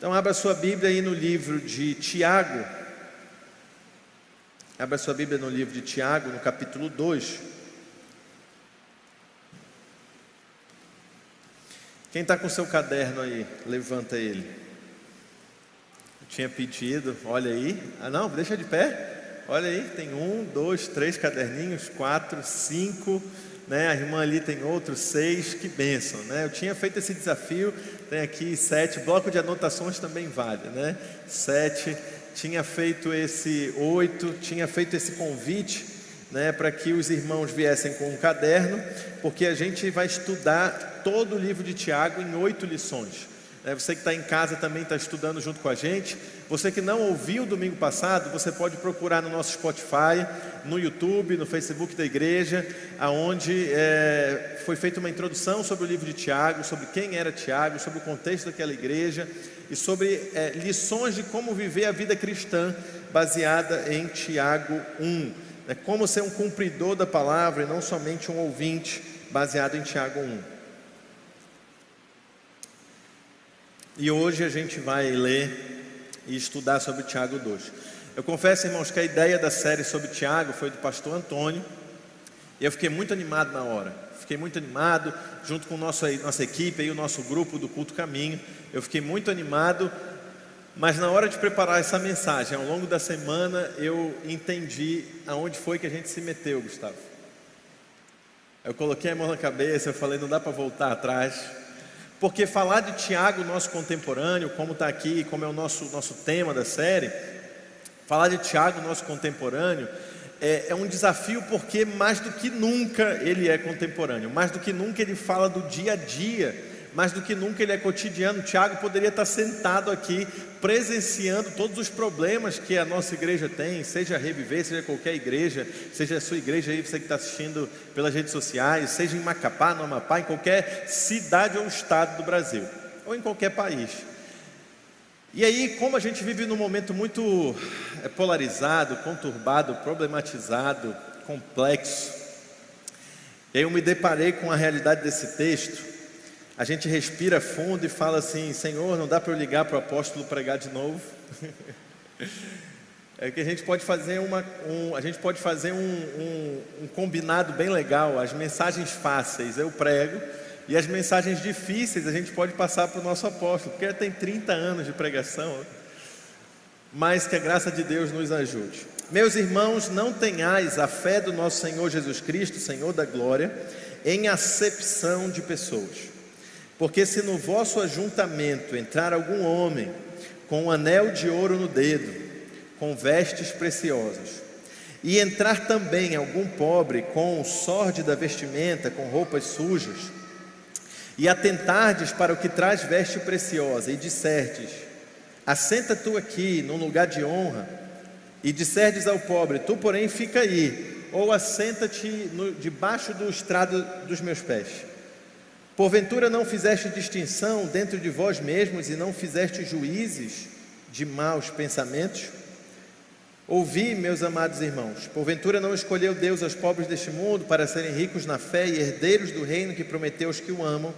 Então abra sua Bíblia aí no livro de Tiago. Abra sua Bíblia no livro de Tiago, no capítulo 2. Quem está com seu caderno aí, levanta ele. Eu tinha pedido, olha aí. Ah não, deixa de pé. Olha aí, tem 1, 2, 3 caderninhos, 4, 5, né? A irmã ali tem outros 6, que bênção, né? Eu tinha feito esse desafio, tem aqui 7, bloco de anotações também vale, né? 7, tinha feito esse 8, tinha feito esse convite, né? Para que os irmãos viessem com um caderno, porque a gente vai estudar todo o livro de Tiago em 8 lições. Você que está em casa também está estudando junto com a gente. Você que não ouviu domingo passado, você pode procurar no nosso Spotify, no YouTube, no Facebook da igreja, aonde foi feita uma introdução sobre o livro de Tiago, sobre quem era Tiago, sobre o contexto daquela igreja e sobre lições de como viver a vida cristã baseada em Tiago 1, como ser um cumpridor da palavra e não somente um ouvinte, baseado em Tiago 1. E hoje a gente vai ler e estudar sobre Tiago 2. Eu confesso, irmãos, que a ideia da série sobre Tiago foi do pastor Antônio. E eu fiquei muito animado na hora. Fiquei muito animado, junto com nossa equipe e o nosso grupo do Culto Caminho. Eu fiquei muito animado, mas na hora de preparar essa mensagem, ao longo da semana, eu entendi aonde foi que a gente se meteu, Gustavo. Eu coloquei a mão na cabeça, eu falei, não dá para voltar atrás. Porque falar de Tiago, nosso contemporâneo, como está aqui, como é o nosso tema da série, falar de Tiago, nosso contemporâneo, é um desafio, porque mais do que nunca ele é contemporâneo, mais do que nunca ele fala do dia a dia, mais do que nunca ele é cotidiano. Tiago poderia estar sentado aqui, presenciando todos os problemas que a nossa igreja tem, seja a Reviver, seja qualquer igreja, seja a sua igreja aí, você que está assistindo pelas redes sociais, seja em Macapá, no Amapá, em qualquer cidade ou estado do Brasil, ou em qualquer país. E aí, como a gente vive num momento muito polarizado, conturbado, problematizado, complexo, eu me deparei com a realidade desse texto. A gente respira fundo e fala assim: Senhor, não dá para eu ligar para o apóstolo pregar de novo? É que a gente pode fazer um combinado bem legal. As mensagens fáceis eu prego, e as mensagens difíceis a gente pode passar para o nosso apóstolo, porque ele tem 30 anos de pregação. Mas que a graça de Deus nos ajude. Meus irmãos, não tenhais a fé do nosso Senhor Jesus Cristo, Senhor da glória, em acepção de pessoas. Porque se no vosso ajuntamento entrar algum homem com um anel de ouro no dedo, com vestes preciosas, e entrar também algum pobre com sórdida vestimenta, com roupas sujas, e atentardes para o que traz veste preciosa, e disserdes: assenta tu aqui num lugar de honra, e disserdes ao pobre: tu porém fica aí, ou assenta-te debaixo do estrado dos meus pés. Porventura não fizeste distinção dentro de vós mesmos, e não fizeste juízes de maus pensamentos? Ouvi, meus amados irmãos, porventura não escolheu Deus os pobres deste mundo para serem ricos na fé e herdeiros do reino que prometeu aos que o amam?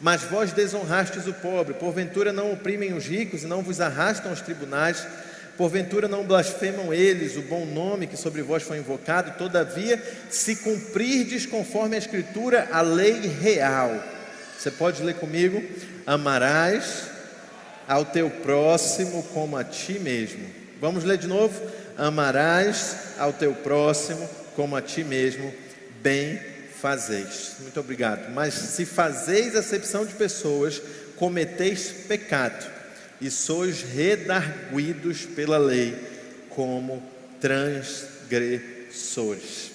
Mas vós desonrastes o pobre. Porventura não oprimem os ricos e não vos arrastam aos tribunais? Porventura não blasfemam eles o bom nome que sobre vós foi invocado? Todavia, se cumprirdes conforme a Escritura, a lei real. Você pode ler comigo? Amarás ao teu próximo como a ti mesmo. Vamos ler de novo? Amarás ao teu próximo como a ti mesmo, bem fazeis. Muito obrigado. Mas se fazeis acepção de pessoas, cometeis pecado, e sois redarguidos pela lei como transgressores.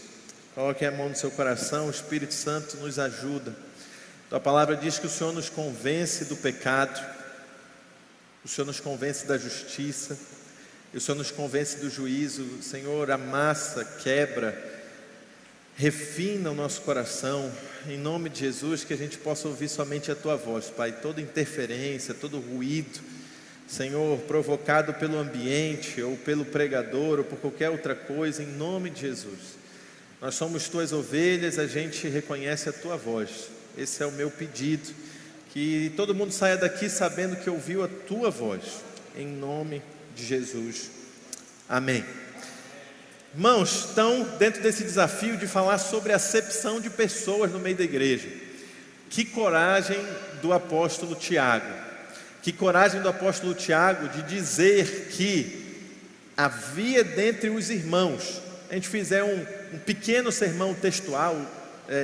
Coloque a mão no seu coração, o Espírito Santo nos ajuda. Tua palavra diz que o Senhor nos convence do pecado, o Senhor nos convence da justiça, e o Senhor nos convence do juízo. Senhor, amassa, quebra, refina o nosso coração, em nome de Jesus, que a gente possa ouvir somente a Tua voz, Pai. Toda interferência, todo ruído, Senhor, provocado pelo ambiente, ou pelo pregador, ou por qualquer outra coisa, em nome de Jesus. Nós somos Tuas ovelhas, a gente reconhece a Tua voz. Esse é o meu pedido, Que todo mundo saia daqui sabendo que ouviu a tua voz, em nome de Jesus, amém. Irmãos, estão dentro desse desafio de falar sobre acepção de pessoas no meio da igreja. Que coragem do apóstolo Tiago, que coragem do apóstolo Tiago de dizer que havia dentre os irmãos, a gente fizer um pequeno sermão textual,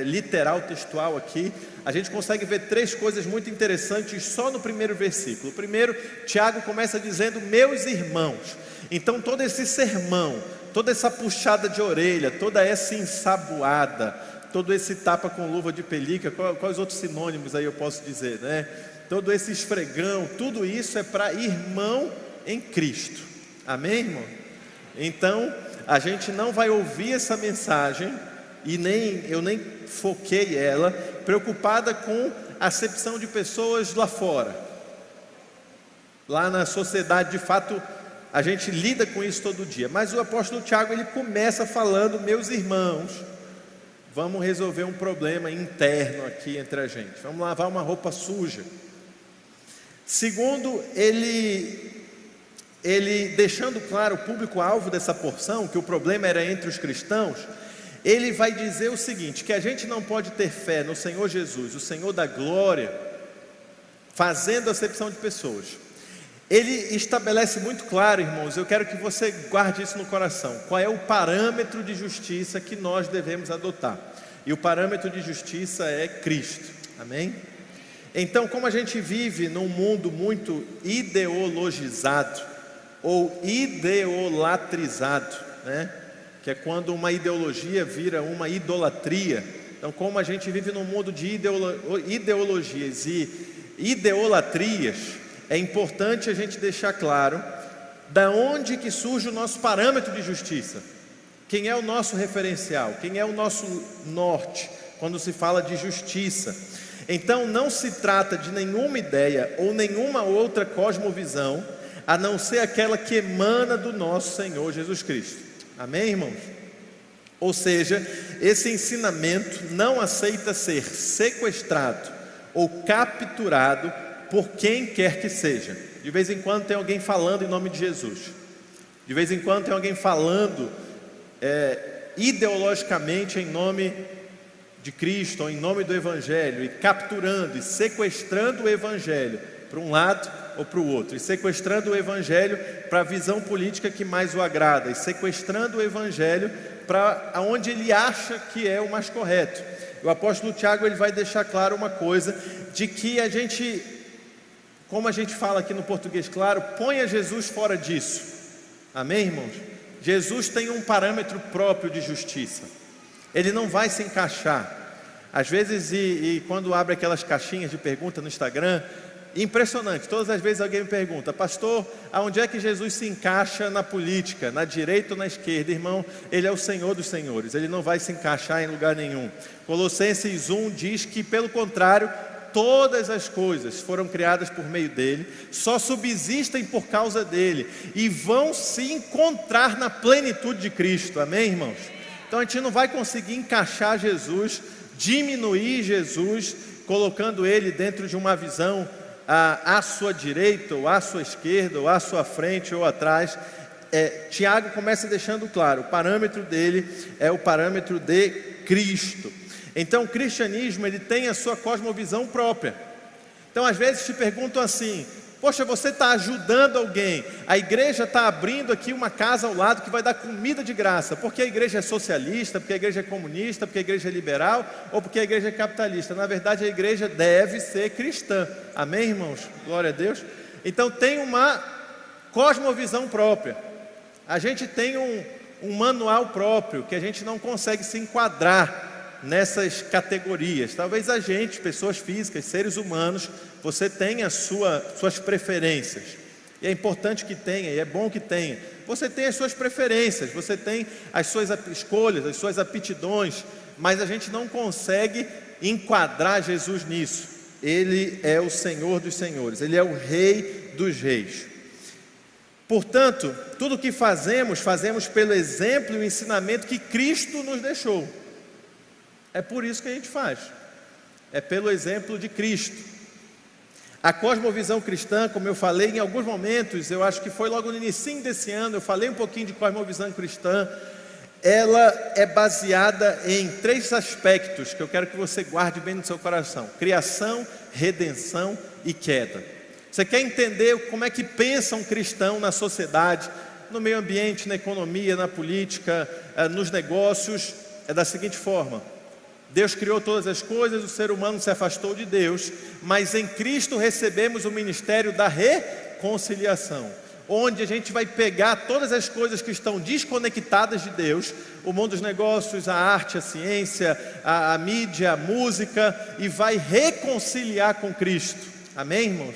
literal textual aqui, a gente consegue ver 3 coisas muito interessantes só no primeiro versículo. Primeiro, Tiago começa dizendo meus irmãos. Então todo esse sermão, toda essa puxada de orelha, toda essa ensaboada, todo esse tapa com luva de pelica, quais outros sinônimos aí eu posso dizer, né? Todo esse esfregão, tudo isso é para irmão em Cristo, amém, irmão? Então, a gente não vai ouvir essa mensagem, e eu nem foquei ela, preocupada com a acepção de pessoas lá fora. Lá na sociedade, de fato, a gente lida com isso todo dia. Mas o apóstolo Tiago, ele começa falando, meus irmãos, vamos resolver um problema interno aqui entre a gente. Vamos lavar uma roupa suja. Segundo, ele deixando claro o público-alvo dessa porção, que o problema era entre os cristãos, ele vai dizer o seguinte, que a gente não pode ter fé no Senhor Jesus, o Senhor da glória, fazendo acepção de pessoas. Ele estabelece muito claro, irmãos, eu quero que você guarde isso no coração, qual é o parâmetro de justiça que nós devemos adotar. E o parâmetro de justiça é Cristo, amém? Então, como a gente vive num mundo muito ideologizado, ou ideolatrizado, né? Que é quando uma ideologia vira uma idolatria. Então, como a gente vive num mundo de ideologias e idolatrias, é importante a gente deixar claro da onde que surge o nosso parâmetro de justiça. Quem é o nosso referencial? Quem é o nosso norte quando se fala de justiça? Então, não se trata de nenhuma ideia ou nenhuma outra cosmovisão, a não ser aquela que emana do nosso Senhor Jesus Cristo. Amém, irmãos? Ou seja, esse ensinamento não aceita ser sequestrado ou capturado por quem quer que seja. De vez em quando tem alguém falando em nome de Jesus. De vez em quando tem alguém falando ideologicamente em nome de Cristo, ou em nome do Evangelho, e capturando e sequestrando o Evangelho para um lado ou para o outro, e sequestrando o Evangelho para a visão política que mais o agrada, e sequestrando o Evangelho para onde ele acha que é o mais correto. O apóstolo Tiago, ele vai deixar claro uma coisa, de que a gente, como a gente fala aqui no português claro, ponha Jesus fora disso, amém, irmãos? Jesus tem um parâmetro próprio de justiça, ele não vai se encaixar. Às vezes, e quando abre aquelas caixinhas de pergunta no Instagram, impressionante, todas as vezes alguém me pergunta, pastor, aonde é que Jesus se encaixa na política, na direita ou na esquerda? Irmão, ele é o Senhor dos senhores, ele não vai se encaixar em lugar nenhum. Colossenses 1 diz que, pelo contrário, todas as coisas foram criadas por meio dele, só subsistem por causa dele, e vão se encontrar na plenitude de Cristo, amém, irmãos? Então a gente não vai conseguir encaixar Jesus, diminuir Jesus, colocando ele dentro de uma visão à sua direita, ou à sua esquerda, ou à sua frente, ou atrás. Tiago começa deixando claro, o parâmetro dele é o parâmetro de Cristo. Então o cristianismo, ele tem a sua cosmovisão própria. Então às vezes te perguntam assim, poxa, você está ajudando alguém, a igreja está abrindo aqui uma casa ao lado que vai dar comida de graça, porque a igreja é socialista, porque a igreja é comunista, porque a igreja é liberal, ou porque a igreja é capitalista? Na verdade a igreja deve ser cristã, amém, irmãos? Glória a Deus. Então tem uma cosmovisão própria, a gente tem um manual próprio, que a gente não consegue se enquadrar nessas categorias. Talvez a gente, pessoas físicas, seres humanos, você tenha suas preferências, e é importante que tenha, e é bom que tenha. Você tem as suas preferências, você tem as suas escolhas, as suas aptidões, mas a gente não consegue enquadrar Jesus nisso. Ele é o Senhor dos senhores, ele é o Rei dos reis. Portanto, tudo o que fazemos pelo exemplo e o ensinamento que Cristo nos deixou. É por isso que a gente faz, é pelo exemplo de Cristo. A cosmovisão cristã, como eu falei, em alguns momentos, eu acho que foi logo no início desse ano, eu falei um pouquinho de cosmovisão cristã. Ela é baseada em 3 aspectos que eu quero que você guarde bem no seu coração: criação, redenção e queda. Você quer entender como é que pensa um cristão na sociedade, no meio ambiente, na economia, na política, nos negócios? É da seguinte forma: Deus criou todas as coisas, o ser humano se afastou de Deus, mas em Cristo recebemos o ministério da reconciliação, onde a gente vai pegar todas as coisas que estão desconectadas de Deus, o mundo dos negócios, a arte, a ciência, a mídia, a música, e vai reconciliar com Cristo. Amém, irmãos?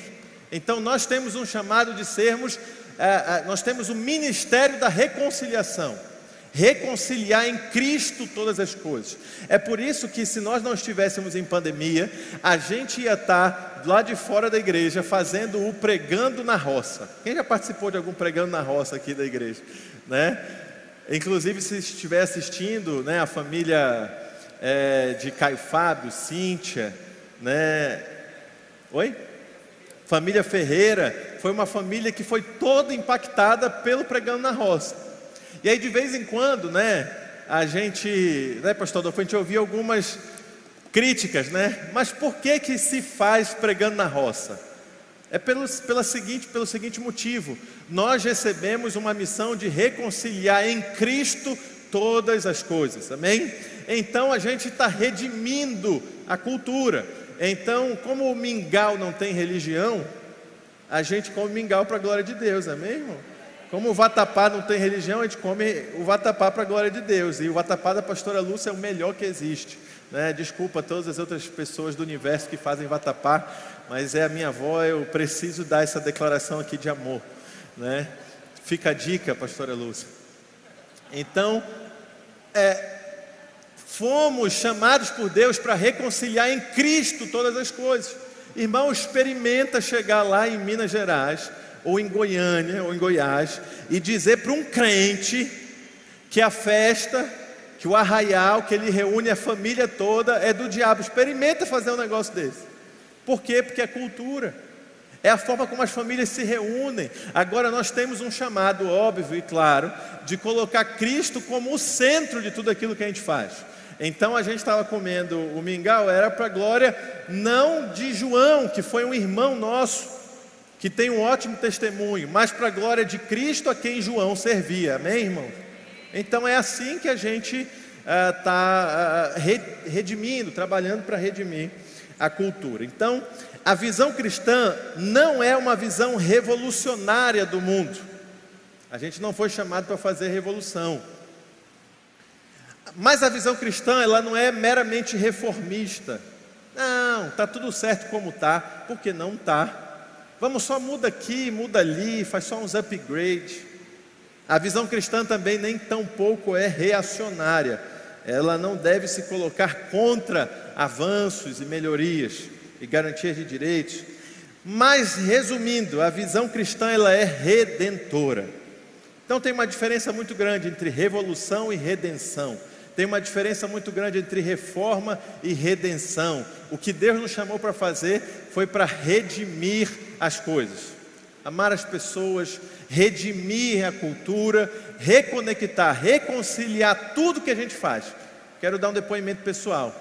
Então nós temos um chamado de sermos, nós temos o ministério da reconciliação. Reconciliar em Cristo todas as coisas. É por isso que, se nós não estivéssemos em pandemia, a gente ia estar lá de fora da igreja fazendo o pregando na roça. Quem já participou de algum pregando na roça aqui da igreja, né? Inclusive, se estiver assistindo, né, a família de Caio Fábio, Cíntia, né? Oi? Família Ferreira, foi uma família que foi toda impactada pelo pregando na roça. E aí, de vez em quando, né, a gente, né, pastor Adolfo, a gente ouvia algumas críticas, né? Mas por que se faz pregando na roça? É pelo seguinte motivo: nós recebemos uma missão de reconciliar em Cristo todas as coisas, amém? Então a gente está redimindo a cultura. Então, como o mingau não tem religião, a gente come mingau para a glória de Deus, amém, irmão? Como o vatapá não tem religião, a gente come o vatapá para a glória de Deus. E o vatapá da pastora Lúcia é o melhor que existe, né? Desculpa a todas as outras pessoas do universo que fazem vatapá, mas é a minha avó, eu preciso dar essa declaração aqui de amor, né? Fica a dica, pastora Lúcia. Então, fomos chamados por Deus para reconciliar em Cristo todas as coisas. Irmão, experimenta chegar lá em Minas Gerais, ou em Goiânia, ou em Goiás, e dizer para um crente que a festa, que o arraial, que ele reúne a família toda, é do diabo. Experimenta fazer um negócio desse. Por quê? Porque é cultura, é a forma como as famílias se reúnem. Agora nós temos um chamado óbvio e claro de colocar Cristo como o centro de tudo aquilo que a gente faz. Então a gente estava comendo o mingau, era para a glória não de João, que foi um irmão nosso, que tem um ótimo testemunho, mas para a glória de Cristo, a quem João servia, amém, irmão? Então é assim que a gente está redimindo, trabalhando para redimir a cultura. Então, a visão cristã não é uma visão revolucionária do mundo. A gente não foi chamado para fazer revolução. Mas a visão cristã, ela não é meramente reformista. Não, está tudo certo como está, porque não está. Vamos só muda aqui, muda ali, faz só uns upgrades. A visão cristã também nem tão pouco é reacionária. Ela não deve se colocar contra avanços e melhorias e garantias de direitos. Mas, resumindo, a visão cristã, ela é redentora. Então tem uma diferença muito grande entre revolução e redenção. Tem uma diferença muito grande entre reforma e redenção. O que Deus nos chamou para fazer foi para redimir as coisas, amar as pessoas, redimir a cultura, reconectar, reconciliar tudo que a gente faz. Quero dar um depoimento pessoal.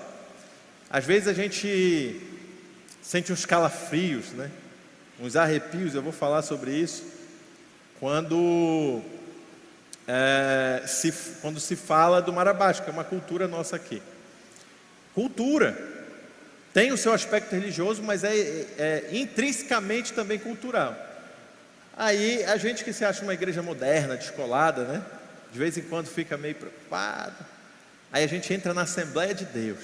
Às vezes a gente sente uns calafrios, né? Uns arrepios, eu vou falar sobre isso, quando se fala do marabás, que é uma cultura nossa aqui. Cultura tem o seu aspecto religioso, mas é intrinsecamente também cultural. Aí a gente que se acha uma igreja moderna, descolada, né? De vez em quando fica meio preocupado. Aí a gente entra na Assembleia de Deus,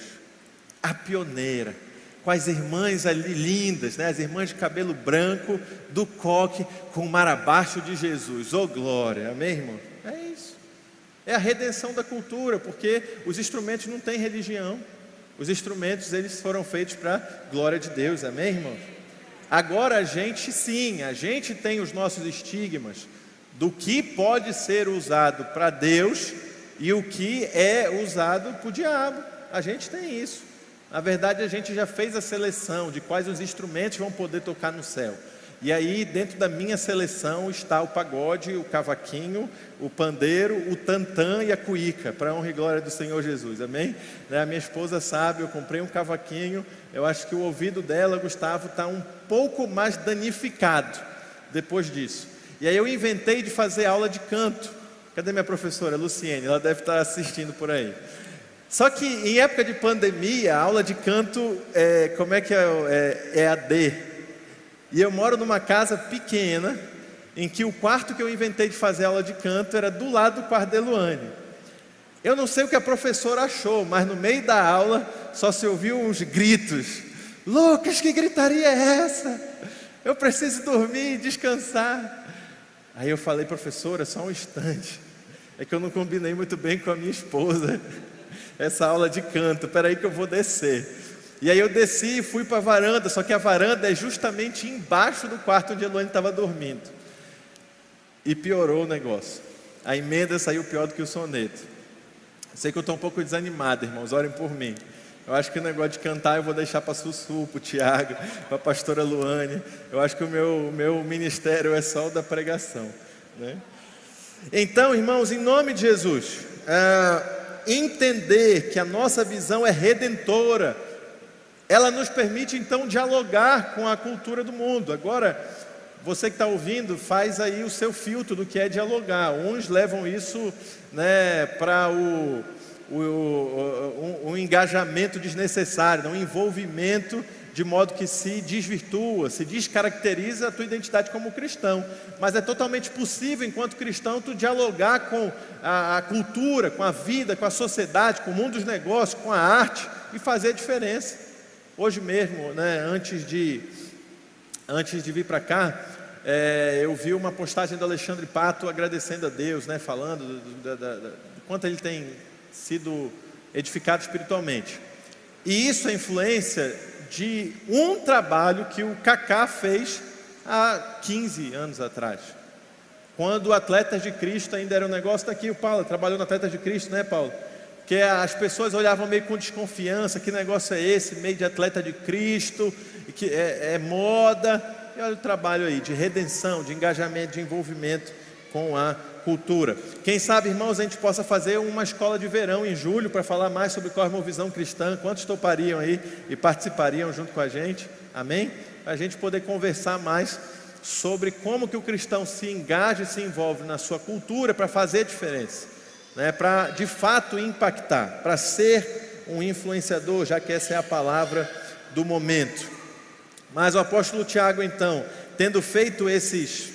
a pioneira, com as irmãs ali lindas, né? As irmãs de cabelo branco, do coque, com o mar abaixo de Jesus. Oh glória, amém, irmão? É isso. É a redenção da cultura, porque os instrumentos não têm religião. Os instrumentos, eles foram feitos para a glória de Deus, amém, irmãos? Agora a gente tem os nossos estigmas do que pode ser usado para Deus e o que é usado para o diabo. A gente tem isso. Na verdade, a gente já fez a seleção de quais os instrumentos vão poder tocar no céu. E aí, dentro da minha seleção, está o pagode, o cavaquinho, o pandeiro, o tantã e a cuíca, para a honra e glória do Senhor Jesus, amém? A minha esposa sabe, eu comprei um cavaquinho, eu acho que o ouvido dela, Gustavo, está um pouco mais danificado depois disso. E aí eu inventei de fazer aula de canto. Cadê minha professora, Luciene? Ela deve estar assistindo por aí. Só que em época de pandemia, a aula de canto é AD. E eu moro numa casa pequena, em que o quarto que eu inventei de fazer aula de canto era do lado do quarto de Eluane. Eu não sei o que a professora achou, mas no meio da aula só se ouviu uns gritos. Lucas, que gritaria é essa? Eu preciso dormir, descansar. Aí eu falei, professora, só um instante. É que eu não combinei muito bem com a minha esposa essa aula de canto, peraí que eu vou descer. E aí eu desci e fui para a varanda, só que a varanda é justamente embaixo do quarto onde a Eluane estava dormindo. E piorou o negócio. A emenda saiu pior do que o soneto. Sei que eu estou um pouco desanimado, irmãos, orem por mim. Eu acho que o negócio de cantar eu vou deixar para a Sussu, para o Tiago, para a pastora Luane. Eu acho que o meu ministério é só o da pregação, né? Então, irmãos, em nome de Jesus, entender que a nossa visão é redentora, ela nos permite então dialogar com a cultura do mundo. Agora, você que está ouvindo, faz aí o seu filtro do que é dialogar. Uns levam isso, né, para um engajamento desnecessário, um envolvimento, de modo que se desvirtua, se descaracteriza a tua identidade como cristão. Mas é totalmente possível, enquanto cristão, tu dialogar com a cultura, com a vida, com a sociedade, com o mundo dos negócios, com a arte, e fazer a diferença. Hoje mesmo, né, antes de vir para cá, eu vi uma postagem do Alexandre Pato agradecendo a Deus, né, falando do quanto ele tem sido edificado espiritualmente. E isso é influência de um trabalho que o Kaká fez há 15 anos atrás, quando o Atletas de Cristo ainda era um negócio. Daqui o Paulo trabalhou no Atletas de Cristo, né, Paulo? Que as pessoas olhavam meio com desconfiança, que negócio é esse, meio de atleta de Cristo, que é moda. E olha o trabalho aí de redenção, de engajamento, de envolvimento com a cultura. Quem sabe, irmãos, a gente possa fazer uma escola de verão em julho para falar mais sobre cosmovisão cristã. Quantos topariam aí e participariam junto com a gente? Amém? Para a gente poder conversar mais sobre como que o cristão se engaja e se envolve na sua cultura para fazer a diferença, né, para de fato impactar, para ser um influenciador, já que essa é a palavra do momento. Mas o apóstolo Tiago, então, tendo feito essas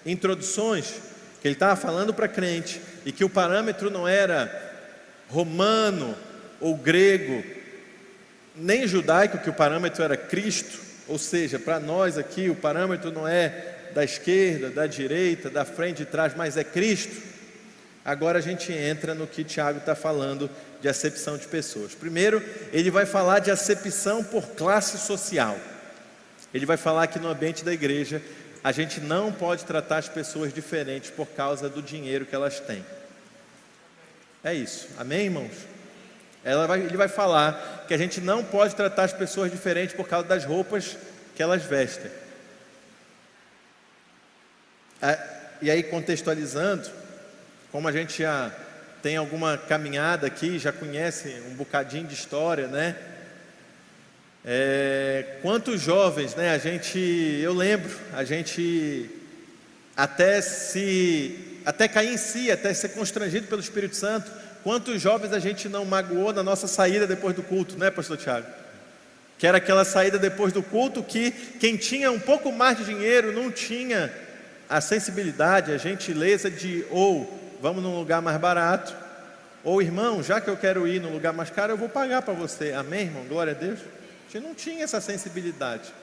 introduções, que ele estava falando para crente, e que o parâmetro não era romano ou grego, nem judaico, que o parâmetro era Cristo, ou seja, para nós aqui o parâmetro não é da esquerda, da direita, da frente, de trás, mas é Cristo. Agora a gente entra no que Tiago está falando de acepção de pessoas. Primeiro, ele vai falar de acepção por classe social. Ele vai falar que no ambiente da igreja, a gente não pode tratar as pessoas diferentes por causa do dinheiro que elas têm. É isso, amém, irmãos? Ele vai falar que a gente não pode tratar as pessoas diferentes por causa das roupas que elas vestem. E aí, contextualizando, como a gente já tem alguma caminhada aqui, já conhece um bocadinho de história, né? Quantos jovens, né? Eu lembro, a gente até cair em si, até ser constrangido pelo Espírito Santo. Quantos jovens a gente não magoou na nossa saída depois do culto, né, pastor Tiago? Que era aquela saída depois do culto que quem tinha um pouco mais de dinheiro não tinha a sensibilidade, a gentileza de vamos num lugar mais barato, ou irmão, já que eu quero ir num lugar mais caro, eu vou pagar para você, amém, irmão? Glória a Deus. A gente não tinha essa sensibilidade.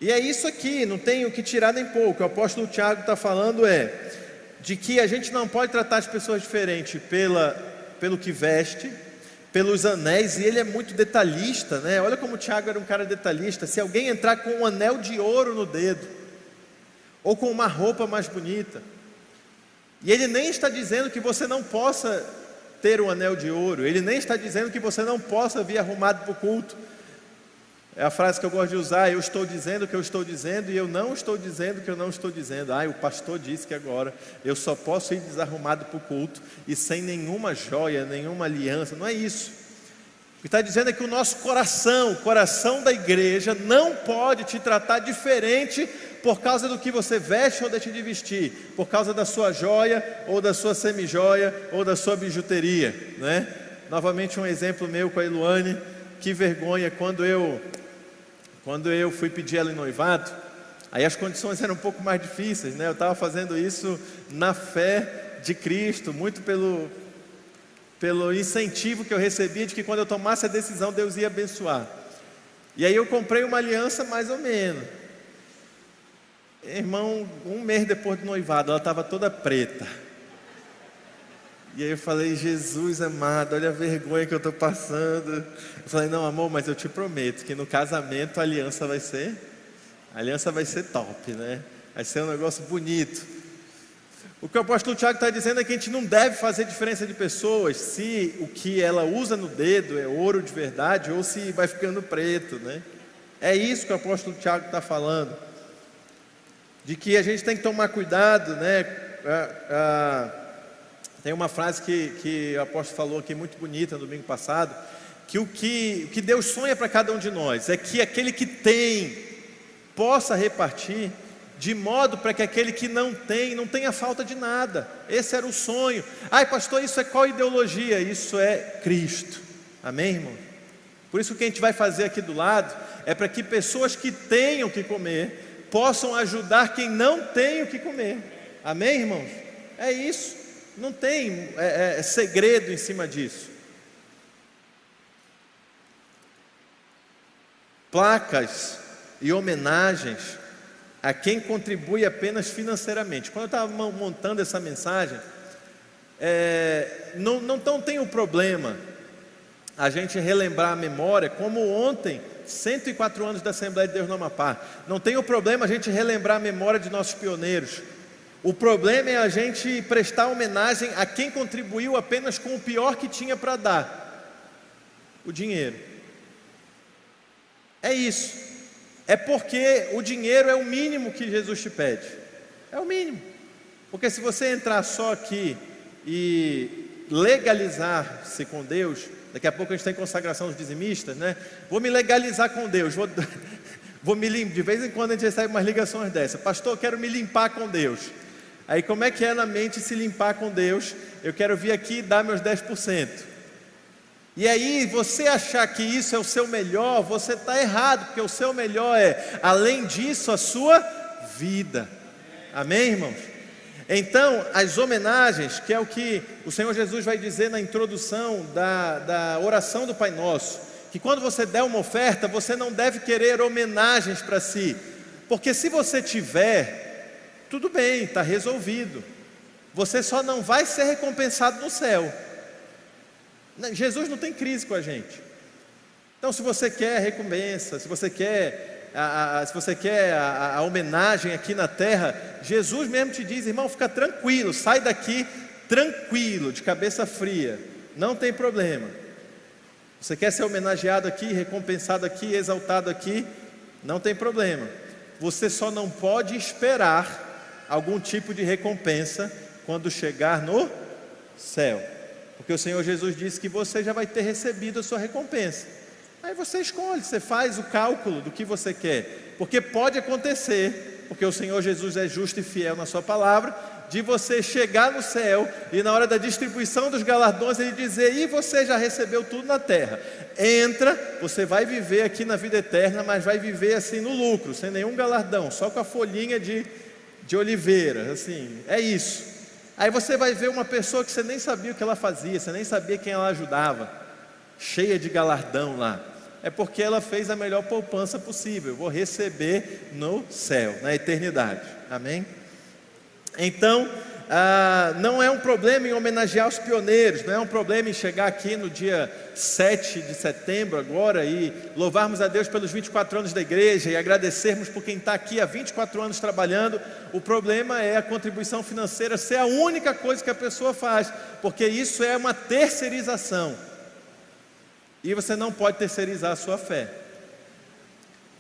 E é isso aqui, não tem o que tirar nem pôr. O que o apóstolo Tiago está falando de que a gente não pode tratar as pessoas diferentes pelo que veste, pelos anéis, e ele é muito detalhista, né? Olha como o Tiago era um cara detalhista. Se alguém entrar com um anel de ouro no dedo, ou com uma roupa mais bonita, e ele nem está dizendo que você não possa ter um anel de ouro. Ele nem está dizendo que você não possa vir arrumado para o culto. É a frase que eu gosto de usar: eu estou dizendo o que eu estou dizendo e eu não estou dizendo o que eu não estou dizendo. O pastor disse que agora eu só posso ir desarrumado para o culto e sem nenhuma joia, nenhuma aliança. Não é isso. O que está dizendo é que o nosso coração, o coração da igreja, não pode te tratar diferente por causa do que você veste ou deixa de vestir, por causa da sua joia ou da sua semijoia ou da sua bijuteria, né? Novamente um exemplo meu com a Eluane. Que vergonha, quando eu fui pedir ela em noivado, aí as condições eram um pouco mais difíceis, né? Eu estava fazendo isso na fé de Cristo, muito pelo incentivo que eu recebia de que quando eu tomasse a decisão, Deus ia abençoar. E aí eu comprei uma aliança mais ou menos. Irmão, um mês depois do noivado, ela estava toda preta. E aí eu falei: Jesus amado, olha a vergonha que eu estou passando. Eu falei: não, amor, mas eu te prometo que no casamento a aliança vai ser top, né? Vai ser um negócio bonito. O que o apóstolo Tiago está dizendo é que a gente não deve fazer diferença de pessoas se o que ela usa no dedo é ouro de verdade ou se vai ficando preto, né? É isso que o apóstolo Tiago está falando, de que a gente tem que tomar cuidado, né? Tem uma frase que o apóstolo falou aqui muito bonita no domingo passado, que o que Deus sonha para cada um de nós é que aquele que tem possa repartir, de modo para que aquele que não tenha falta de nada. Esse era o sonho. Pastor, isso é qual ideologia? Isso é Cristo. Amém, irmão? Por isso que a gente vai fazer aqui do lado é para que pessoas que tenham o que comer possam ajudar quem não tem o que comer. Amém, irmãos? É isso. Não tem segredo em cima disso. Placas e homenagens a quem contribui apenas financeiramente. Quando eu estava montando essa mensagem, não tem um problema a gente relembrar a memória, como ontem, 104 anos da Assembleia de Deus no Amapá. Não tem o problema a gente relembrar a memória de nossos pioneiros. O problema é a gente prestar homenagem a quem contribuiu apenas com o pior que tinha para dar: o dinheiro. É isso. É porque o dinheiro é o mínimo que Jesus te pede. É o mínimo. Porque se você entrar só aqui e legalizar-se com Deus, daqui a pouco a gente tem consagração dos dizimistas, né? Vou me legalizar com Deus, vou me limpar. De vez em quando a gente recebe umas ligações dessa: pastor, eu quero me limpar com Deus. Aí como é que é na mente se limpar com Deus? Eu quero vir aqui e dar meus 10%. E aí você achar que isso é o seu melhor, você está errado, porque o seu melhor é, além disso, a sua vida. Amém, irmãos? Então, as homenagens, que é o que o Senhor Jesus vai dizer na introdução da oração do Pai Nosso, que quando você der uma oferta, você não deve querer homenagens para si, porque se você tiver, tudo bem, está resolvido. Você só não vai ser recompensado no céu. Jesus não tem crise com a gente. Então, se você quer recompensa, se você quer a homenagem aqui na terra, Jesus mesmo te diz: irmão, fica tranquilo, sai daqui tranquilo, de cabeça fria, não tem problema. Você quer ser homenageado aqui, recompensado aqui, exaltado aqui, não tem problema. Você só não pode esperar algum tipo de recompensa quando chegar no céu, porque o Senhor Jesus disse que você já vai ter recebido a sua recompensa. Aí você escolhe, você faz o cálculo do que você quer, porque pode acontecer, porque o Senhor Jesus é justo e fiel na sua palavra, de você chegar no céu e na hora da distribuição dos galardões Ele dizer: e você já recebeu tudo na terra, entra, você vai viver aqui na vida eterna, mas vai viver assim no lucro, sem nenhum galardão, só com a folhinha de oliveira, assim, é isso. Aí você vai ver uma pessoa que você nem sabia o que ela fazia, você nem sabia quem ela ajudava, cheia de galardão lá. É porque ela fez a melhor poupança possível. Eu vou receber no céu, na eternidade. Amém? Então, não é um problema em homenagear os pioneiros, não é um problema em chegar aqui no dia 7 de setembro agora e louvarmos a Deus pelos 24 anos da igreja e agradecermos por quem está aqui há 24 anos trabalhando. O problema é a contribuição financeira ser a única coisa que a pessoa faz, porque isso é uma terceirização, e você não pode terceirizar a sua fé.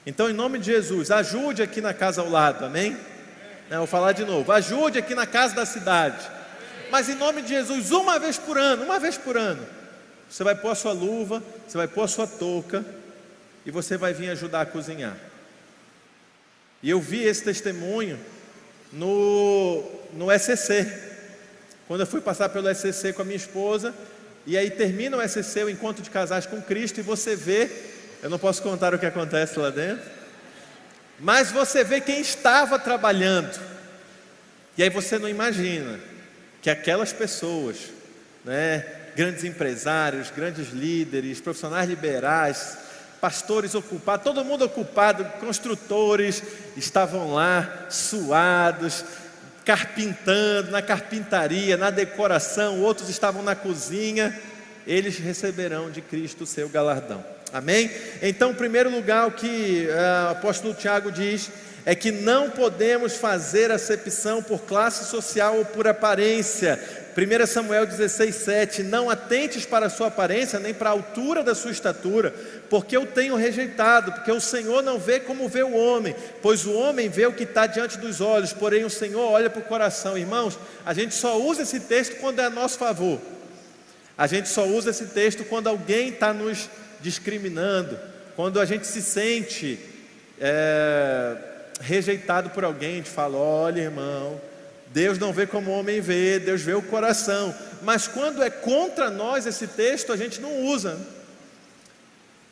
Então, em nome de Jesus, ajude aqui na casa ao lado, amém? Vou falar de novo, ajude aqui na casa da cidade, mas em nome de Jesus, uma vez por ano, você vai pôr a sua luva, você vai pôr a sua touca, e você vai vir ajudar a cozinhar. E eu vi esse testemunho no SCC, quando eu fui passar pelo SCC com a minha esposa, e aí termina o SCC, o encontro de casais com Cristo, e você vê, eu não posso contar o que acontece lá dentro, mas você vê quem estava trabalhando, e aí você não imagina que aquelas pessoas, grandes empresários, grandes líderes, profissionais liberais, pastores ocupados, todo mundo ocupado, construtores, estavam lá suados, carpintando, na carpintaria, na decoração, outros estavam na cozinha. Eles receberão de Cristo o seu galardão. Amém? Então, em primeiro lugar, o que o apóstolo Tiago diz é que não podemos fazer acepção por classe social ou por aparência. 1 Samuel 16:7, não atentes para a sua aparência, nem para a altura da sua estatura, porque eu tenho rejeitado, porque o Senhor não vê como vê o homem, pois o homem vê o que está diante dos olhos, porém o Senhor olha para o coração. Irmãos, a gente só usa esse texto quando é a nosso favor, a gente só usa esse texto quando alguém está nos discriminando, quando a gente se sente rejeitado por alguém. A gente fala: olha, irmão, Deus não vê como o homem vê, Deus vê o coração. Mas quando é contra nós esse texto, a gente não usa.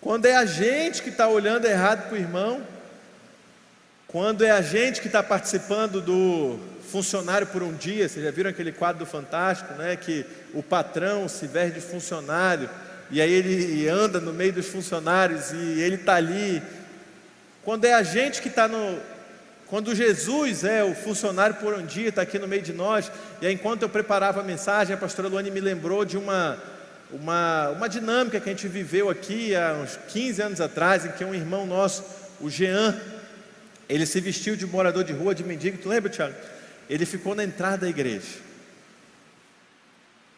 Quando é a gente que está olhando errado para o irmão, quando é a gente que está participando do funcionário por um dia. Vocês já viram aquele quadro do Fantástico, que o patrão se veste de funcionário, e aí ele anda no meio dos funcionários, e ele está ali. Quando é a gente que está quando Jesus é o funcionário por um dia, está aqui no meio de nós. E aí, enquanto eu preparava a mensagem, a pastora Luane me lembrou de uma dinâmica que a gente viveu aqui há uns 15 anos atrás, em que um irmão nosso, o Jean, ele se vestiu de morador de rua, de mendigo. Tu lembra, Tiago? Ele ficou na entrada da igreja.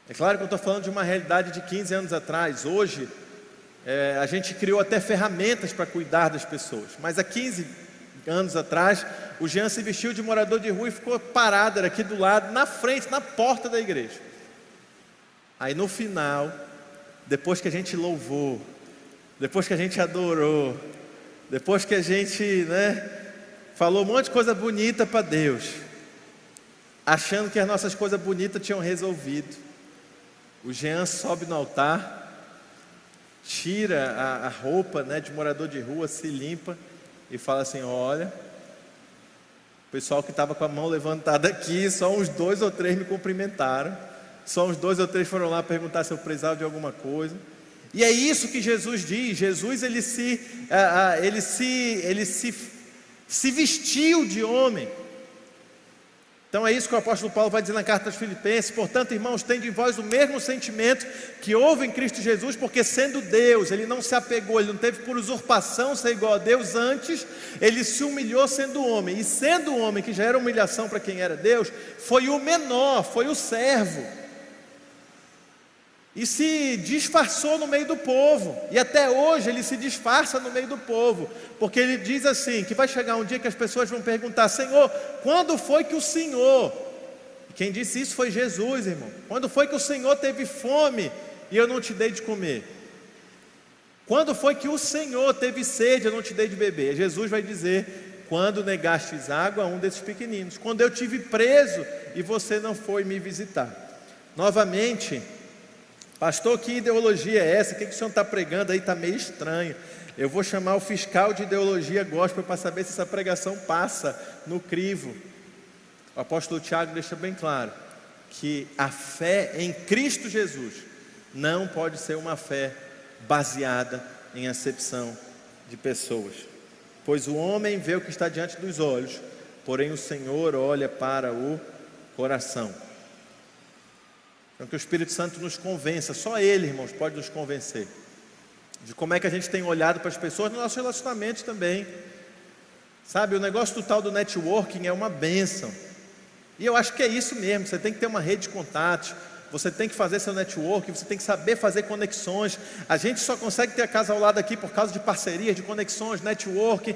É claro que eu estou falando de uma realidade de 15 anos atrás. Hoje, a gente criou até ferramentas para cuidar das pessoas, mas há 15 anos atrás, o Jean se vestiu de morador de rua e ficou parado, era aqui do lado, na frente, na porta da igreja. Aí no final, depois que a gente louvou, depois que a gente adorou, depois que a gente falou um monte de coisa bonita para Deus, achando que as nossas coisas bonitas tinham resolvido, o Jean sobe no altar, tira a roupa de morador de rua, se limpa e fala assim: olha, o pessoal que estava com a mão levantada aqui, só uns 2 ou 3 me cumprimentaram, só uns 2 ou 3 foram lá perguntar se eu precisava de alguma coisa. E é isso que Jesus diz. Jesus ele se vestiu de homem. Então é isso que o apóstolo Paulo vai dizer na carta aos Filipenses: portanto, irmãos, tende em vós o mesmo sentimento que houve em Cristo Jesus, porque sendo Deus, ele não se apegou, ele não teve por usurpação ser igual a Deus, antes ele se humilhou sendo homem, e sendo homem, que já era humilhação para quem era Deus, foi o menor, foi o servo, e se disfarçou no meio do povo, e até hoje ele se disfarça no meio do povo, porque ele diz assim, que vai chegar um dia que as pessoas vão perguntar: Senhor, quando foi que o Senhor, e quem disse isso foi Jesus, irmão, quando foi que o Senhor teve fome e eu não te dei de comer? Quando foi que o Senhor teve sede e eu não te dei de beber? Jesus vai dizer: quando negastes água a um desses pequeninos, quando eu tive preso e você não foi me visitar. Novamente: pastor, que ideologia é essa? O que o senhor está pregando aí? Está meio estranho. Eu vou chamar o fiscal de ideologia gospel para saber se essa pregação passa no crivo. O apóstolo Tiago deixa bem claro que a fé em Cristo Jesus não pode ser uma fé baseada em acepção de pessoas, pois o homem vê o que está diante dos olhos, porém o Senhor olha para o coração. Então que o Espírito Santo nos convença, só Ele, irmãos, pode nos convencer de como é que a gente tem olhado para as pessoas nos nossos relacionamentos também. Sabe, o negócio do tal do networking é uma bênção. E eu acho que é isso mesmo, você tem que ter uma rede de contatos, você tem que fazer seu networking, você tem que saber fazer conexões. A gente só consegue ter a casa ao lado aqui por causa de parcerias, de conexões, networking,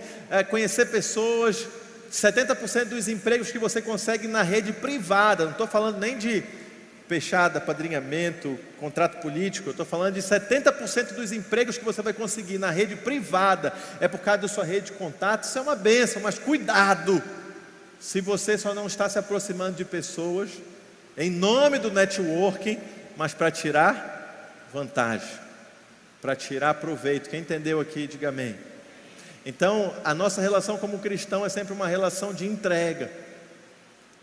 conhecer pessoas. 70% dos empregos que você consegue na rede privada, não estou falando nem de fechada, apadrinhamento, contrato político, eu estou falando de 70% dos empregos que você vai conseguir na rede privada, é por causa da sua rede de contatos. Isso é uma bênção, mas cuidado, se você só não está se aproximando de pessoas em nome do networking, mas para tirar vantagem, para tirar proveito. Quem entendeu aqui, diga amém. Então, a nossa relação como cristão é sempre uma relação de entrega,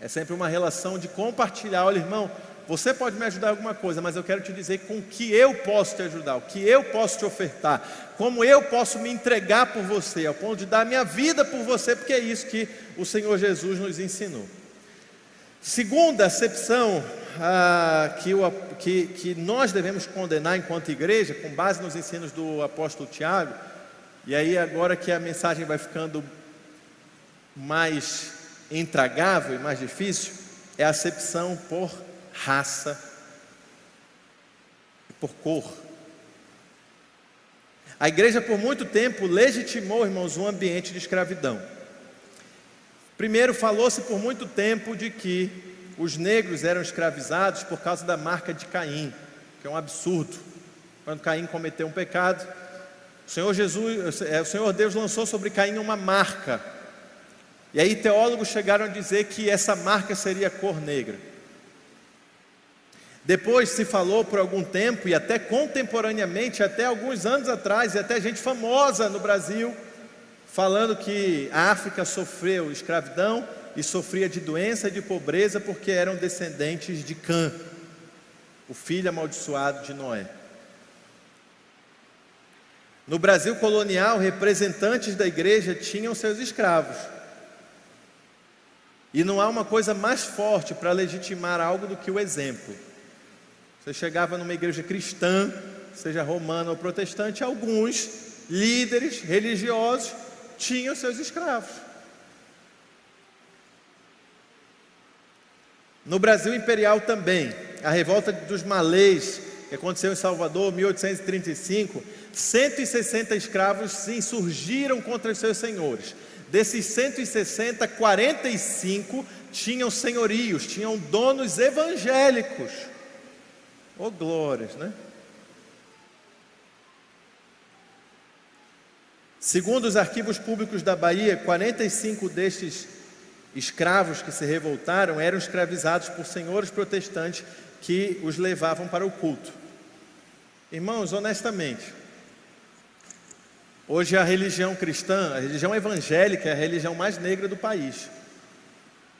é sempre uma relação de compartilhar. Olha, irmão, você pode me ajudar em alguma coisa, mas eu quero te dizer com o que eu posso te ajudar, o que eu posso te ofertar, como eu posso me entregar por você, ao ponto de dar minha vida por você, porque é isso que o Senhor Jesus nos ensinou. Segunda acepção que nós devemos condenar enquanto igreja, com base nos ensinos do apóstolo Tiago, e aí agora que a mensagem vai ficando mais intragável e mais difícil, é a acepção por raça e por cor. A igreja por muito tempo legitimou, irmãos, um ambiente de escravidão. Primeiro, falou-se por muito tempo de que os negros eram escravizados por causa da marca de Caim, que é um absurdo. Quando Caim cometeu um pecado, o Senhor Deus lançou sobre Caim uma marca. E aí teólogos chegaram a dizer que essa marca seria a cor negra. Depois se falou por algum tempo, e até contemporaneamente, até alguns anos atrás, e até gente famosa no Brasil, falando que a África sofreu escravidão e sofria de doença e de pobreza porque eram descendentes de Cã, o filho amaldiçoado de Noé. No Brasil colonial, representantes da igreja tinham seus escravos. E não há uma coisa mais forte para legitimar algo do que o exemplo. Você chegava numa igreja cristã, seja romana ou protestante, alguns líderes religiosos tinham seus escravos. No Brasil imperial também, a revolta dos malês, que aconteceu em Salvador, 1835, 160 escravos se insurgiram contra os seus senhores. Desses 160, 45 tinham senhorios, tinham donos evangélicos. Oh, glórias, né? Segundo os arquivos públicos da Bahia, 45 destes escravos que se revoltaram eram escravizados por senhores protestantes que os levavam para o culto. Irmãos, honestamente, hoje a religião cristã, a religião evangélica é a religião mais negra do país.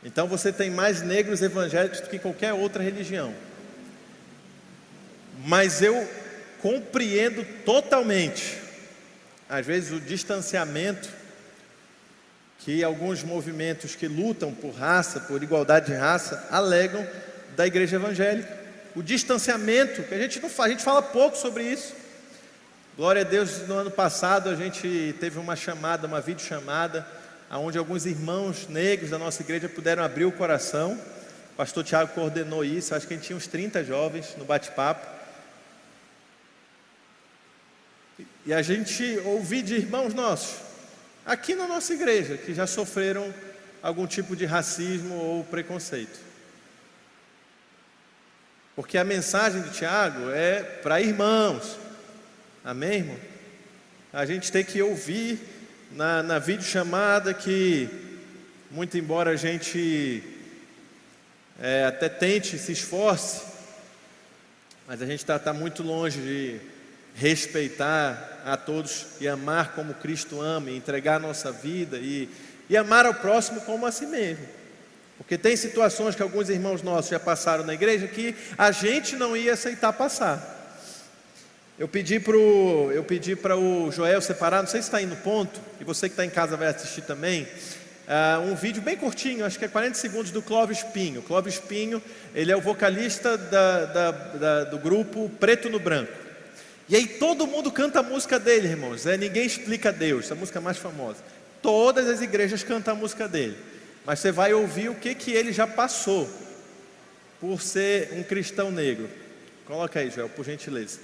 Então você tem mais negros evangélicos do que qualquer outra religião. Mas eu compreendo totalmente, às vezes, o distanciamento que alguns movimentos que lutam por raça, por igualdade de raça, alegam da igreja evangélica. O distanciamento, que a gente não fala, a gente fala pouco sobre isso. Glória a Deus, no ano passado a gente teve uma chamada, uma videochamada, onde alguns irmãos negros da nossa igreja puderam abrir o coração. O pastor Tiago coordenou isso, acho que a gente tinha uns 30 jovens no bate-papo. E a gente ouviu de irmãos nossos, aqui na nossa igreja, que já sofreram algum tipo de racismo ou preconceito. Porque a mensagem do Tiago é para irmãos. Amém, irmão? A gente tem que ouvir na videochamada que, muito embora a gente até tente, se esforce, mas a gente está muito longe de respeitar a todos e amar como Cristo ama, e entregar a nossa vida e amar ao próximo como a si mesmo. Porque tem situações que alguns irmãos nossos já passaram na igreja que a gente não ia aceitar passar. Eu pedi para o Joel separar, não sei se está aí no ponto, e você que está em casa vai assistir também, um vídeo bem curtinho, acho que é 40 segundos, do Clóvis Pinho. Clóvis Pinho, ele é o vocalista do grupo Preto no Branco. E aí todo mundo canta a música dele, irmãos. Ninguém Explica Deus, essa música mais famosa. Todas as igrejas cantam a música dele. Mas você vai ouvir o que ele já passou por ser um cristão negro. Coloca aí, Joel, por gentileza.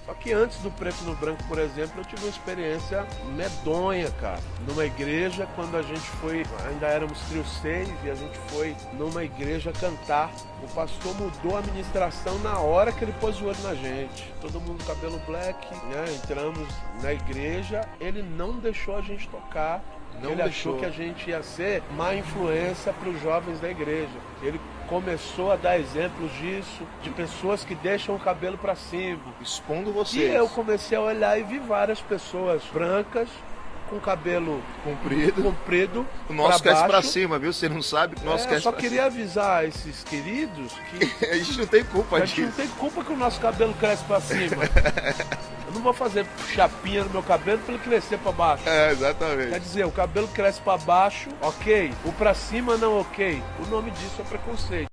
Só que antes do Preto no Branco, por exemplo, eu tive uma experiência medonha, cara. Numa igreja, quando a gente foi, ainda éramos trio 6, e a gente foi numa igreja cantar. O pastor mudou a ministração na hora que ele pôs o olho na gente. Todo mundo cabelo black, né? Entramos na igreja, ele não deixou a gente tocar. Ele achou que a gente ia ser má influência para os jovens da igreja. Ele começou a dar exemplos disso, de pessoas que deixam o cabelo para cima, expondo vocês. E eu comecei a olhar e vi várias pessoas brancas com cabelo comprido, o nosso cresce para cima, viu? Você não sabe que o nosso cresce para cima. Eu só queria avisar esses queridos que a gente não tem culpa disso. A gente não tem culpa que o nosso cabelo cresce para cima. Eu não vou fazer chapinha no meu cabelo para ele crescer para baixo. Exatamente. Quer dizer, o cabelo cresce para baixo, ok. O para cima não, ok. O nome disso é preconceito.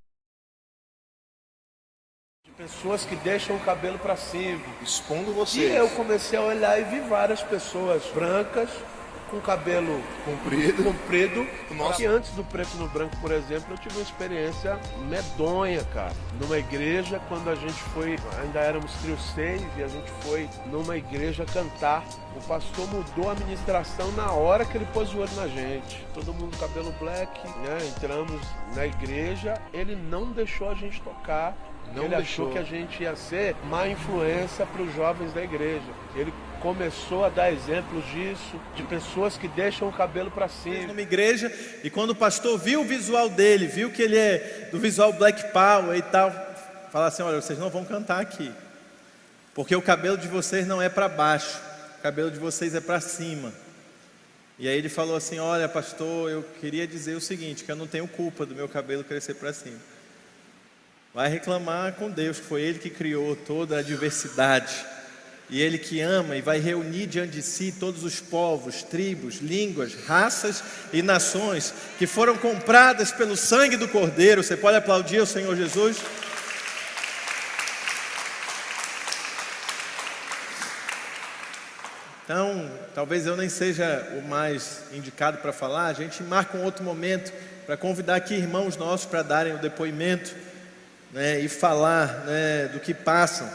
De pessoas que deixam o cabelo para cima, expondo vocês. E eu comecei a olhar e vi várias pessoas brancas com cabelo comprido. Que antes do Preto no Branco, por exemplo, eu tive uma experiência medonha, cara. Numa igreja, quando a gente foi, ainda éramos trio 6, e a gente foi numa igreja cantar. O pastor mudou a ministração na hora que ele pôs o olho na gente. Todo mundo cabelo black, né? Entramos na igreja, ele não deixou a gente tocar. Ele achou que a gente ia ser má influência para os jovens da igreja. Ele começou a dar exemplos disso, de pessoas que deixam o cabelo para cima. Numa igreja, e quando o pastor viu o visual dele, viu que ele é do visual Black Power e tal, fala assim: olha, vocês não vão cantar aqui, porque o cabelo de vocês não é para baixo, o cabelo de vocês é para cima. E aí ele falou assim: olha, pastor, eu queria dizer o seguinte, que eu não tenho culpa do meu cabelo crescer para cima. Vai reclamar com Deus, que foi Ele que criou toda a diversidade, e Ele que ama e vai reunir diante de si todos os povos, tribos, línguas, raças e nações que foram compradas pelo sangue do Cordeiro. Você pode aplaudir o Senhor Jesus? Então, talvez eu nem seja o mais indicado para falar. A gente marca um outro momento para convidar aqui irmãos nossos para darem o depoimento, né, e falar, né, do que passam.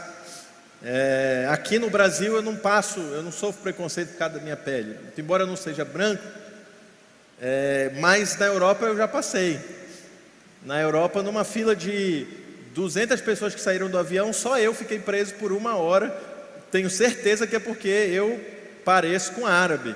Aqui no Brasil eu não sofro preconceito por causa da minha pele, embora eu não seja branco, mas na Europa eu já passei. Na Europa, numa fila de 200 pessoas que saíram do avião, só eu fiquei preso por 1 hora. Tenho certeza que é porque eu pareço com árabe.